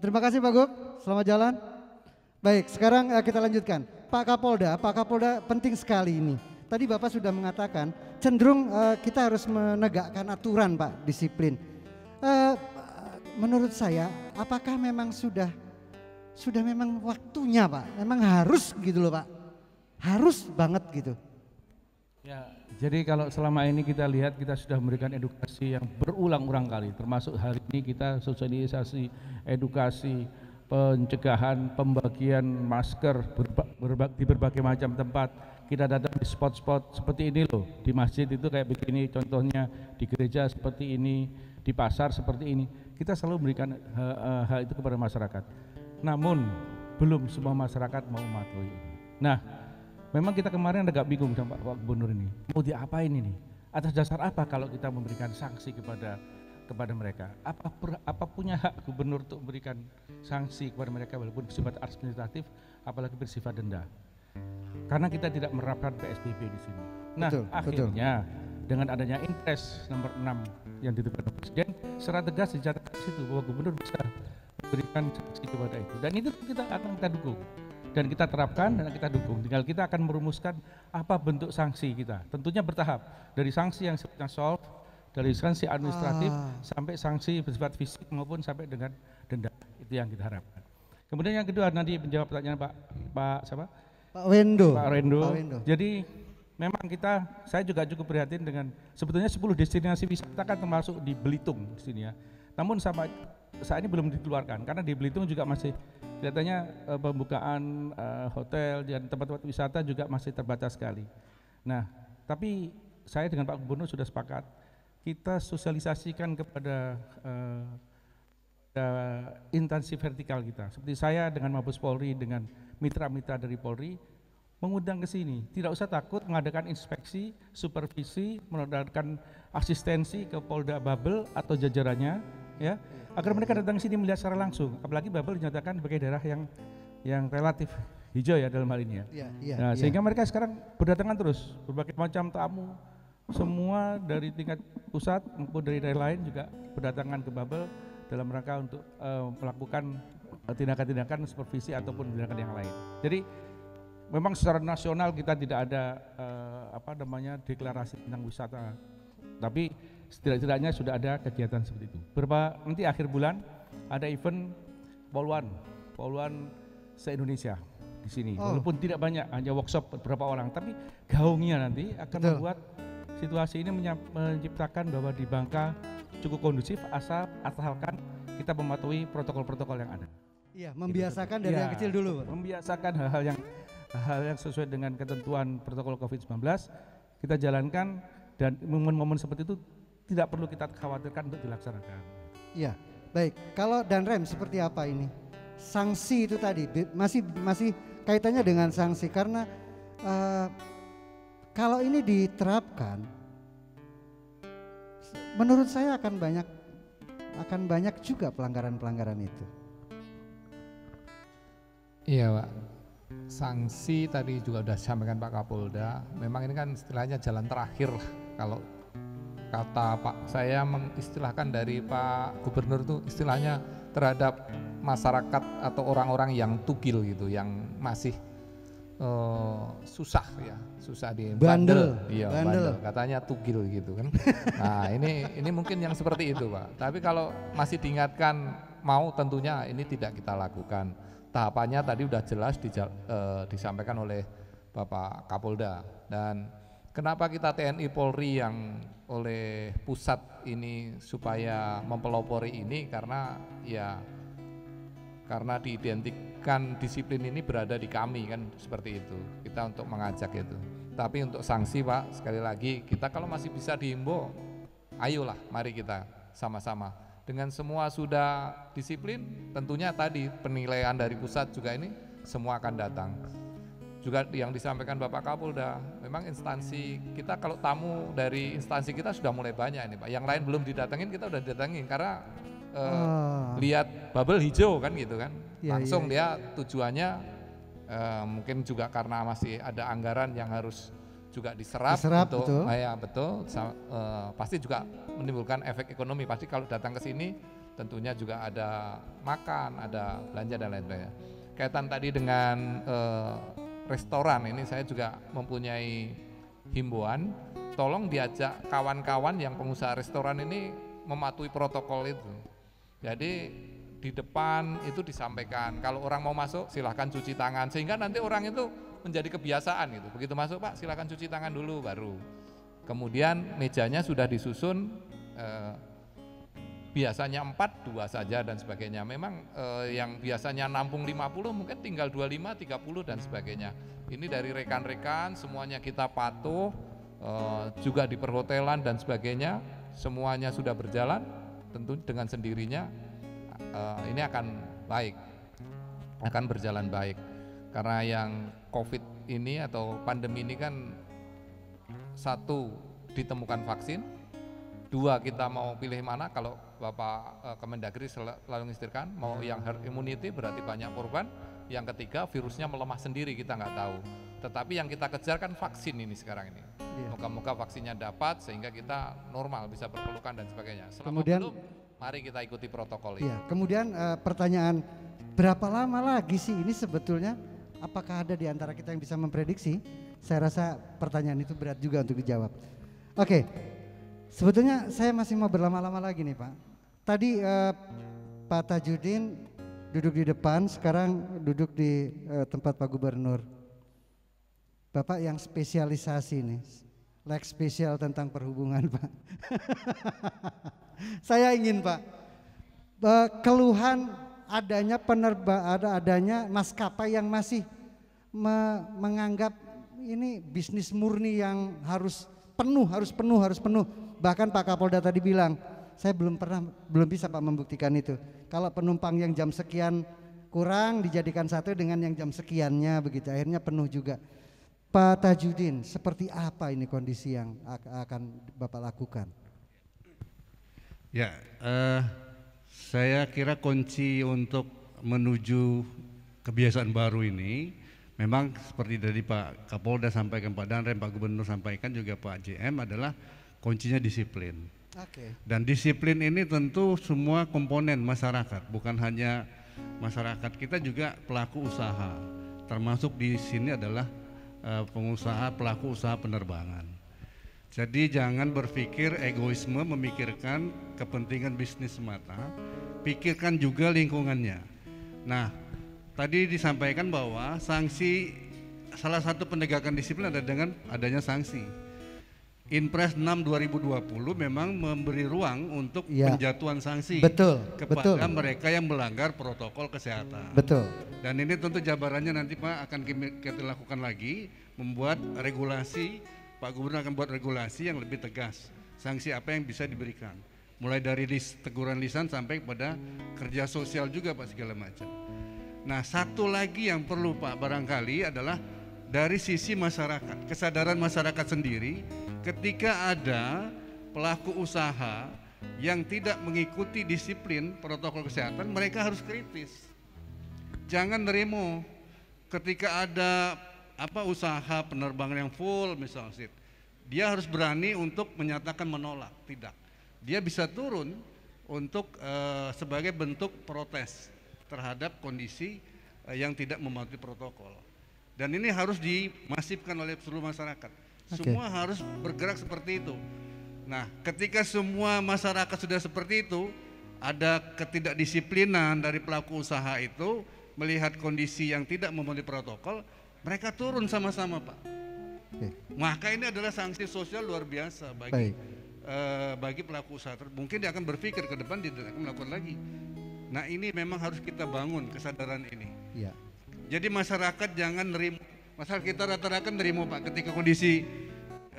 Terima kasih Pak Gub, selamat jalan. Baik, sekarang kita lanjutkan. Pak Kapolda penting sekali ini. Tadi Bapak sudah mengatakan cenderung kita harus menegakkan aturan Pak, disiplin. Menurut saya, apakah memang sudah memang waktunya Pak? Memang harus gitu loh Pak, harus banget gitu. Ya, jadi kalau selama ini kita lihat kita sudah memberikan edukasi yang berulang-ulang kali, termasuk hari ini kita sosialisasi, edukasi, pencegahan, pembagian masker di berbagai macam tempat. Kita datang di spot-spot seperti ini loh, di masjid itu kayak begini, contohnya di gereja seperti ini, di pasar seperti ini. Kita selalu memberikan hal itu kepada masyarakat. Namun belum semua masyarakat mau mematuhi. Nah, memang kita kemarin agak bingung sama Pak Gubernur ini, mau diapain ini? Atas dasar apa kalau kita memberikan sanksi kepada mereka? Apa punya hak gubernur untuk memberikan sanksi kepada mereka walaupun bersifat administratif, apalagi bersifat denda? Karena kita tidak menerapkan PSBB di sini. Nah, akhirnya dengan adanya Impres nomor 6 yang ditentukan Presiden, secara tegas dicatatkan di situ bahwa gubernur bisa memberikan sanksi kepada itu. Dan itu kita akan kita dukung. Dan kita terapkan dan kita dukung. Tinggal kita akan merumuskan apa bentuk sanksi kita. Tentunya bertahap. Dari sanksi yang sifatnya soft, dari sanksi administratif sampai sanksi bersifat fisik maupun sampai dengan denda. Itu yang kita harapkan. Kemudian yang kedua nanti menjawab pertanyaan Pak siapa? Pak Wendo. Pak Rendo. Jadi memang saya juga cukup prihatin dengan sebetulnya 10 destinasi wisata kan termasuk di Belitung di sini ya. Namun saat ini belum dikeluarkan karena di Belitung juga masih kelihatannya pembukaan hotel dan tempat-tempat wisata juga masih terbatas sekali. Nah, tapi saya dengan Pak Gubernur sudah sepakat kita sosialisasikan kepada instansi vertikal kita. Seperti saya dengan Mabes Polri, dengan mitra-mitra dari Polri, mengundang ke sini. Tidak usah takut mengadakan inspeksi, supervisi, mengadakan asistensi ke Polda Babel atau jajarannya, ya, agar mereka datang ke sini melihat secara langsung. Apalagi Babel dinyatakan sebagai daerah yang relatif hijau ya dalam hal ini ya. Sehingga mereka sekarang berdatangan terus, berbagai macam tamu, semua dari tingkat pusat maupun dari daerah lain juga berdatangan ke Babel dalam rangka untuk melakukan tindakan-tindakan supervisi ataupun tindakan yang lain. Jadi memang secara nasional kita tidak ada deklarasi tentang wisata, tapi setidaknya sudah ada kegiatan seperti itu. Nanti akhir bulan ada event Poluan se-Indonesia di sini. Walaupun tidak banyak, hanya workshop beberapa orang, tapi gaungnya nanti akan membuat situasi ini menciptakan bahwa di Bangka cukup kondusif asalkan kita mematuhi protokol-protokol yang ada. Iya, membiasakan dari yang kecil dulu. Membiasakan hal yang sesuai dengan ketentuan protokol COVID-19 kita jalankan, dan momen-momen seperti itu tidak perlu kita khawatirkan untuk dilaksanakan. Iya, baik. Kalau Danrem seperti apa ini? Sanksi itu tadi masih kaitannya dengan sanksi karena kalau ini diterapkan, menurut saya akan banyak juga pelanggaran-pelanggaran itu. Iya Pak, sanksi tadi juga sudah disampaikan Pak Kapolda, memang ini kan istilahnya jalan terakhir kalau kata Pak, saya mengistilahkan dari Pak Gubernur itu istilahnya terhadap masyarakat atau orang-orang yang tugil gitu, yang masih susah di bandel, katanya tugil gitu kan. Nah ini mungkin yang seperti itu Pak, tapi kalau masih diingatkan mau tentunya ini tidak kita lakukan. tahapannya tadi udah jelas disampaikan oleh Bapak Kapolda. Dan kenapa kita TNI Polri yang oleh pusat ini supaya mempelopori ini, karena diidentikan disiplin ini berada di kami kan, seperti itu. Kita untuk mengajak itu. Tapi untuk sanksi Pak, sekali lagi kita kalau masih bisa dihimbau, ayolah mari kita sama-sama. Dengan semua sudah disiplin, tentunya tadi penilaian dari pusat juga ini semua akan datang. Juga yang disampaikan Bapak Kapolda, memang instansi kita kalau tamu dari instansi kita sudah mulai banyak ini Pak. Yang lain belum didatengin, kita udah didatengin karena lihat bubble hijau kan gitu kan. Langsung dia tujuannya mungkin juga karena masih ada anggaran yang harus juga diserap untuk betul. Betul, pasti juga menimbulkan efek ekonomi. Pasti kalau datang ke sini tentunya juga ada makan, ada belanja dan lain-lain. Kaitan tadi dengan restoran ini saya juga mempunyai himbauan, tolong diajak kawan-kawan yang pengusaha restoran ini mematuhi protokol itu. Jadi di depan itu disampaikan kalau orang mau masuk silahkan cuci tangan, sehingga nanti orang itu menjadi kebiasaan gitu. Begitu masuk Pak silahkan cuci tangan dulu baru. Kemudian mejanya sudah disusun biasanya 4, 2 saja dan sebagainya. Memang yang biasanya nampung 50 mungkin tinggal 25, 30 dan sebagainya. Ini dari rekan-rekan semuanya kita patuh, juga di perhotelan dan sebagainya semuanya sudah berjalan, tentu dengan sendirinya ini akan baik, akan berjalan baik. Karena yang COVID ini atau pandemi ini kan, 1 ditemukan vaksin, 2 kita mau pilih mana. Kalau Bapak Kemendagri selalu mengistirkan mau yang herd immunity berarti banyak korban, yang ketiga virusnya melemah sendiri kita nggak tahu. Tetapi yang kita kejar kan vaksin ini sekarang ini. Moga-moga vaksinnya dapat sehingga kita normal bisa berpelukan dan sebagainya. Selama kemudian belum, mari kita ikuti protokol ini. Kemudian pertanyaan, berapa lama lagi sih ini sebetulnya? Apakah ada di antara kita yang bisa memprediksi? Saya rasa pertanyaan itu berat juga untuk dijawab. Oke, sebetulnya saya masih mau berlama-lama lagi nih Pak. Tadi Pak Tajudin duduk di depan, sekarang duduk di tempat Pak Gubernur. Bapak yang spesialisasi nih, leg spesial tentang perhubungan Pak. Saya ingin Pak, keluhan adanya adanya maskapai yang masih menganggap ini bisnis murni yang harus penuh. Bahkan Pak Kapolda tadi bilang, saya belum bisa Pak membuktikan itu. Kalau penumpang yang jam sekian kurang dijadikan satu dengan yang jam sekiannya begitu, akhirnya penuh juga. Pak Tajudin, seperti apa ini kondisi yang akan Bapak lakukan? Ya, saya kira kunci untuk menuju kebiasaan baru ini memang seperti dari Pak Kapolda sampaikan, Pak Danrem, Pak Gubernur sampaikan, juga Pak JM, adalah kuncinya disiplin. Dan disiplin ini tentu semua komponen masyarakat, bukan hanya masyarakat, kita juga pelaku usaha. Termasuk di sini adalah pengusaha, pelaku usaha penerbangan. Jadi jangan berpikir egoisme memikirkan kepentingan bisnis semata, pikirkan juga lingkungannya. Nah, tadi disampaikan bahwa sanksi, salah satu penegakan disiplin ada dengan adanya sanksi. Inpres 6 2020 memang memberi ruang untuk penjatuhan sanksi kepada mereka yang melanggar protokol kesehatan. Dan ini tentu jabarannya nanti Pak akan kita lakukan lagi, membuat regulasi. Pak Gubernur akan buat regulasi yang lebih tegas, sanksi apa yang bisa diberikan, mulai dari teguran lisan sampai pada kerja sosial juga Pak, segala macam. Nah, satu lagi yang perlu Pak barangkali adalah dari sisi masyarakat, kesadaran masyarakat sendiri. Ketika ada pelaku usaha yang tidak mengikuti disiplin protokol kesehatan, mereka harus kritis. Jangan nerimo ketika ada usaha penerbangan yang full misalnya, dia harus berani untuk menyatakan menolak. Tidak, dia bisa turun untuk sebagai bentuk protes terhadap kondisi yang tidak mematuhi protokol. Dan ini harus dimasifkan oleh seluruh masyarakat. Semua harus bergerak seperti itu. Nah, ketika semua masyarakat sudah seperti itu, ada ketidakdisiplinan dari pelaku usaha itu, melihat kondisi yang tidak memenuhi protokol, mereka turun sama-sama Pak. Maka ini adalah sanksi sosial luar biasa bagi pelaku usaha. Mungkin dia akan berpikir ke depan dia tidak akan melakukan lagi. Nah ini memang harus kita bangun kesadaran ini. Iya. Jadi masyarakat jangan nerima, masalah kita rata-rata nerima Pak ketika kondisi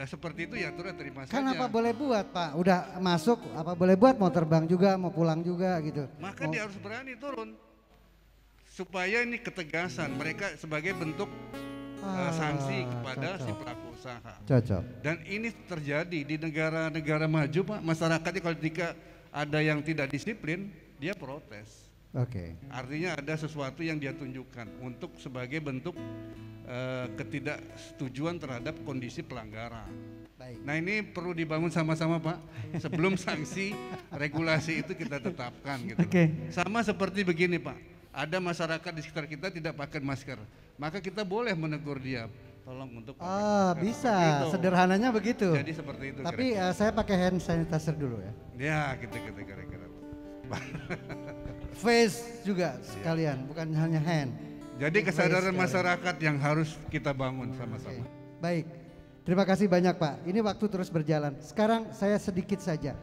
seperti itu ya terima saja. Kan apa boleh buat Pak, udah masuk apa boleh buat, mau terbang juga, mau pulang juga gitu. Maka dia harus berani turun supaya ini ketegasan mereka sebagai bentuk sanksi kepada si pelaku usaha. Cocok. Dan ini terjadi di negara-negara maju Pak, masyarakatnya kalau jika ada yang tidak disiplin dia protes. Oke. Artinya ada sesuatu yang dia tunjukkan untuk sebagai bentuk ketidaksetujuan terhadap kondisi pelanggaran. Baik. Nah ini perlu dibangun sama-sama Pak, sebelum sanksi regulasi itu kita tetapkan gitu. Sama seperti begini Pak, ada masyarakat di sekitar kita tidak pakai masker, maka kita boleh menegur dia, tolong untuk pakai masker. Bisa, gitu. sederhananya begitu. Jadi seperti itu. Tapi saya pakai hand sanitizer dulu ya. Ya gitu kira-kira. Face juga sekalian, bukan hanya hand. Jadi kesadaran masyarakat yang harus kita bangun sama-sama. Baik, terima kasih banyak Pak. Ini waktu terus berjalan. Sekarang saya sedikit saja,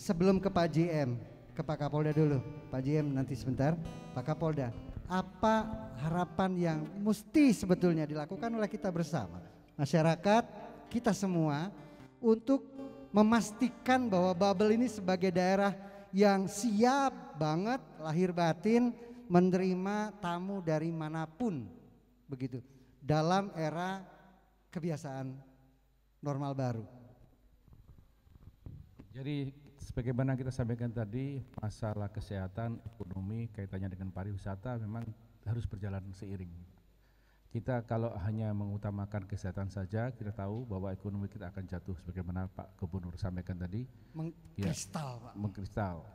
sebelum ke Pak JM, ke Pak Kapolda dulu. Pak JM nanti sebentar, Pak Kapolda. Apa harapan yang mesti sebetulnya dilakukan oleh kita bersama, masyarakat, kita semua, untuk memastikan bahwa Babel ini sebagai daerah yang siap banget lahir batin menerima tamu dari manapun, begitu, dalam era kebiasaan normal baru. Jadi sebagaimana kita sampaikan tadi, masalah kesehatan, ekonomi, kaitannya dengan pariwisata memang harus berjalan seiring. Kita kalau hanya mengutamakan kesehatan saja, kita tahu bahwa ekonomi kita akan jatuh sebagaimana Pak Gubernur sampaikan tadi. Mengkristal Pak. Mengkristal.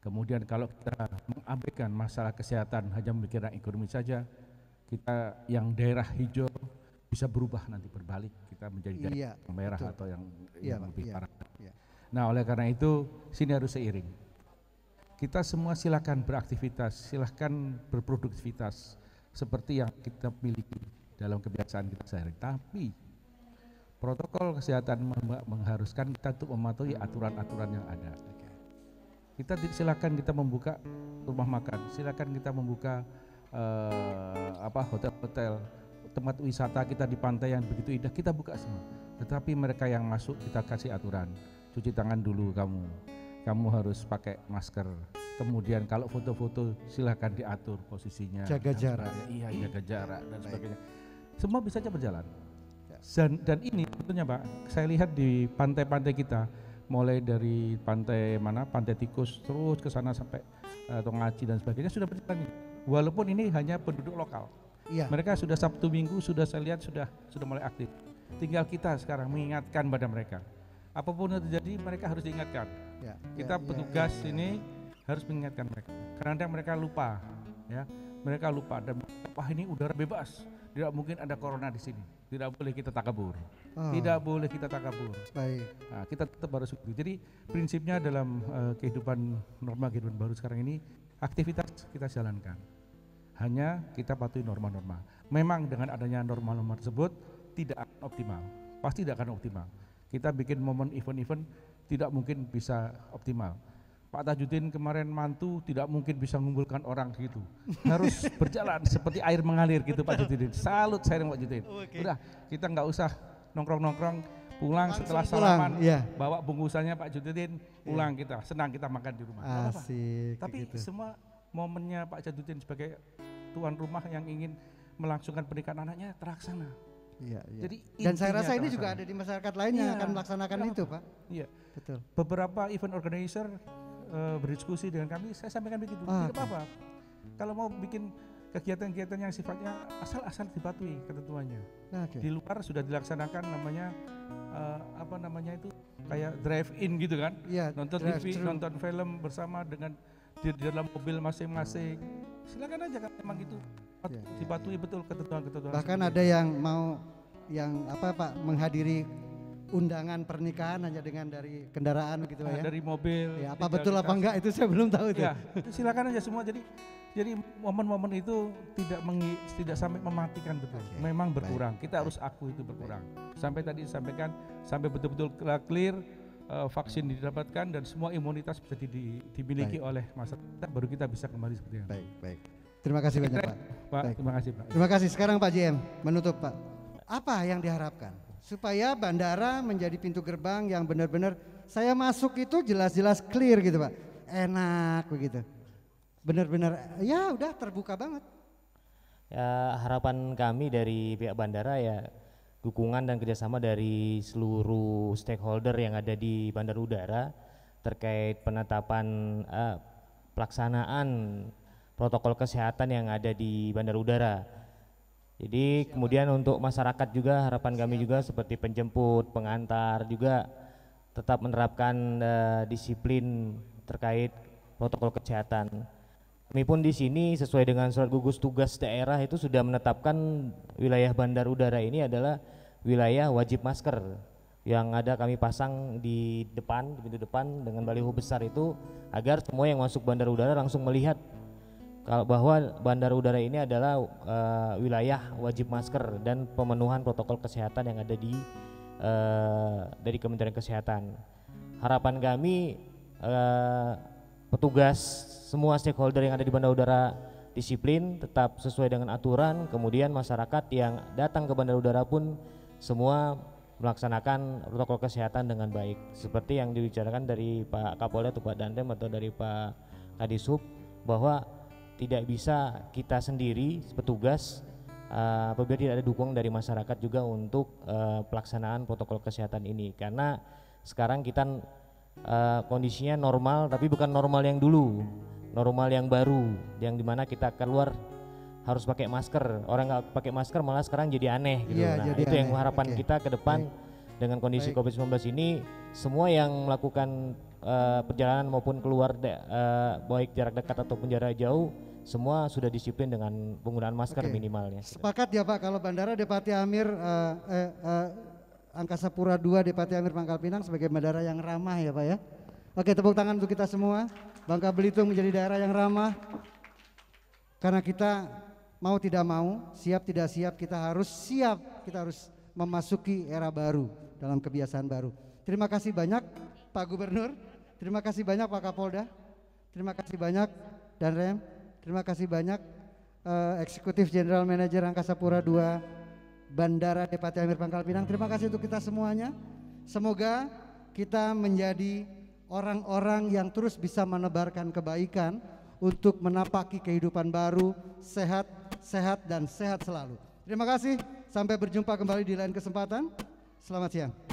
Kemudian kalau kita mengabaikan masalah kesehatan, hanya memikirkan ekonomi saja, kita yang daerah hijau bisa berubah nanti berbalik, kita menjadi daerah yang merah atau yang lebih parah. Nah oleh karena itu sini harus seiring. Kita semua silakan beraktivitas, silakan berproduktivitas seperti yang kita miliki dalam kebiasaan kita sehari. Tapi protokol kesehatan mengharuskan kita untuk mematuhi aturan-aturan yang ada. Kita silakan kita membuka rumah makan, silakan kita membuka hotel-hotel, tempat wisata kita di pantai yang begitu indah, kita buka semua. Tetapi mereka yang masuk kita kasih aturan. Cuci tangan dulu kamu harus pakai masker. Kemudian kalau foto-foto silakan diatur posisinya. Jaga jarak. Iya, jaga jarak dan sebagainya. Semua bisa saja berjalan. Dan ini tentunya Pak, saya lihat di pantai-pantai kita, mulai dari pantai Tikus terus ke sana sampai Tongaci dan sebagainya sudah berjalan. Walaupun ini hanya penduduk lokal. Iya. Mereka sudah Sabtu Minggu sudah saya lihat sudah mulai aktif. Tinggal kita sekarang mengingatkan pada mereka. Apapun yang terjadi mereka harus diingatkan. Kita petugas ini harus mengingatkan mereka. Karena mereka lupa, ya. Mereka lupa dan wah ini udara bebas. Tidak mungkin ada corona di sini. Tidak boleh kita takabur. Tidak boleh kita takabur. Baik. Nah, kita tetap harus begitu. Jadi prinsipnya dalam kehidupan baru sekarang ini, aktivitas kita jalankan. Hanya kita patuhi norma-norma. Memang dengan adanya norma-norma tersebut tidak akan optimal. Pasti tidak akan optimal. Kita bikin momen event-event tidak mungkin bisa optimal. Pak Tajudin kemarin mantu tidak mungkin bisa mengumpulkan orang gitu. Harus berjalan seperti air mengalir gitu Pak Tajudin. Salut saya dengan Pak Tajudin. Udah kita nggak usah nongkrong-nongkrong, pulang setelah salaman, bawa bungkusannya Pak Tajudin, pulang kita. Senang kita makan di rumah. Asik. Tapi gitu. semua momennya Pak Tajudin sebagai tuan rumah yang ingin melangsungkan pernikahan anaknya terlaksana. Iya. Jadi dan saya rasa ini juga ada di masyarakat lainnya yang akan melaksanakan itu Pak. Iya. Betul. Beberapa event organizer berdiskusi dengan kami, saya sampaikan begitu. Tidak apa-apa. Kalau mau bikin kegiatan-kegiatan yang sifatnya asal-asal dipatuhi ketentuannya. Di luar sudah dilaksanakan namanya kayak drive-in gitu kan. Nonton TV, nonton film bersama dengan di dalam mobil masing-masing. Silakan aja kan memang itu dipatuhi betul ketentuan-ketentuan. Bahkan ada yang mau menghadiri undangan pernikahan hanya dengan dari kendaraan gitu ya. Dari mobil. Ya, apa betul apa enggak itu saya belum tahu itu. Ya, silakan aja semua. Jadi momen-momen itu tidak sampai mematikan betul. Memang berkurang. Kita harus akui itu berkurang. Sampai tadi disampaikan sampai betul-betul clear vaksin didapatkan dan semua imunitas bisa dimiliki oleh masyarakat, baru kita bisa kembali seperti itu. Baik. Terima kasih banyak Pak. Baik. Terima kasih Pak. Terima kasih. Sekarang Pak JM menutup Pak. Apa yang diharapkan supaya bandara menjadi pintu gerbang yang benar-benar saya masuk itu jelas-jelas clear gitu Pak. Enak begitu. Benar-benar ya udah terbuka banget. Ya, harapan kami dari pihak bandara ya dukungan dan kerjasama dari seluruh stakeholder yang ada di bandar udara terkait penetapan pelaksanaan protokol kesehatan yang ada di bandar udara. Jadi kemudian untuk masyarakat juga harapan kami juga seperti penjemput, pengantar juga tetap menerapkan disiplin terkait protokol kesehatan. Kami pun di sini sesuai dengan surat gugus tugas daerah itu sudah menetapkan wilayah bandar udara ini adalah wilayah wajib masker yang ada kami pasang di depan, di pintu depan dengan baliho besar itu agar semua yang masuk bandar udara langsung melihat kalau bahwa bandar udara ini adalah wilayah wajib masker dan pemenuhan protokol kesehatan yang ada di dari Kementerian Kesehatan. Harapan kami petugas semua stakeholder yang ada di bandar udara disiplin, tetap sesuai dengan aturan, kemudian masyarakat yang datang ke bandar udara pun semua melaksanakan protokol kesehatan dengan baik seperti yang dibicarakan dari Pak Kapolda atau Pak Danrem atau dari Pak Kadisub bahwa tidak bisa kita sendiri petugas apabila tidak ada dukungan dari masyarakat juga untuk pelaksanaan protokol kesehatan ini karena sekarang kita kondisinya normal tapi bukan normal yang dulu, normal yang baru yang dimana kita keluar harus pakai masker, orang nggak pakai masker malah sekarang jadi aneh gitu. Ya, nah jadi itu aneh. yang harapan kita ke depan dengan kondisi COVID-19 ini semua yang melakukan perjalanan maupun keluar baik jarak dekat ataupun jarak jauh semua sudah disiplin dengan penggunaan masker minimalnya. Sepakat ya Pak kalau Bandara Depati Amir Angkasa Pura II Depati Amir Pangkal Pinang sebagai bandara yang ramah ya Pak ya. Oke, tepuk tangan untuk kita semua. Bangka Belitung menjadi daerah yang ramah. Karena kita mau tidak mau, siap tidak siap, kita harus memasuki era baru dalam kebiasaan baru. Terima kasih banyak Pak Gubernur, terima kasih banyak Pak Kapolda, terima kasih banyak Danrem, terima kasih banyak Eksekutif General Manager Angkasa Pura II Bandara Depati Amir Pangkal Pinang. Terima kasih untuk kita semuanya. Semoga kita menjadi orang-orang yang terus bisa menebarkan kebaikan untuk menapaki kehidupan baru, sehat dan sehat selalu. Terima kasih, sampai berjumpa kembali di lain kesempatan. Selamat siang.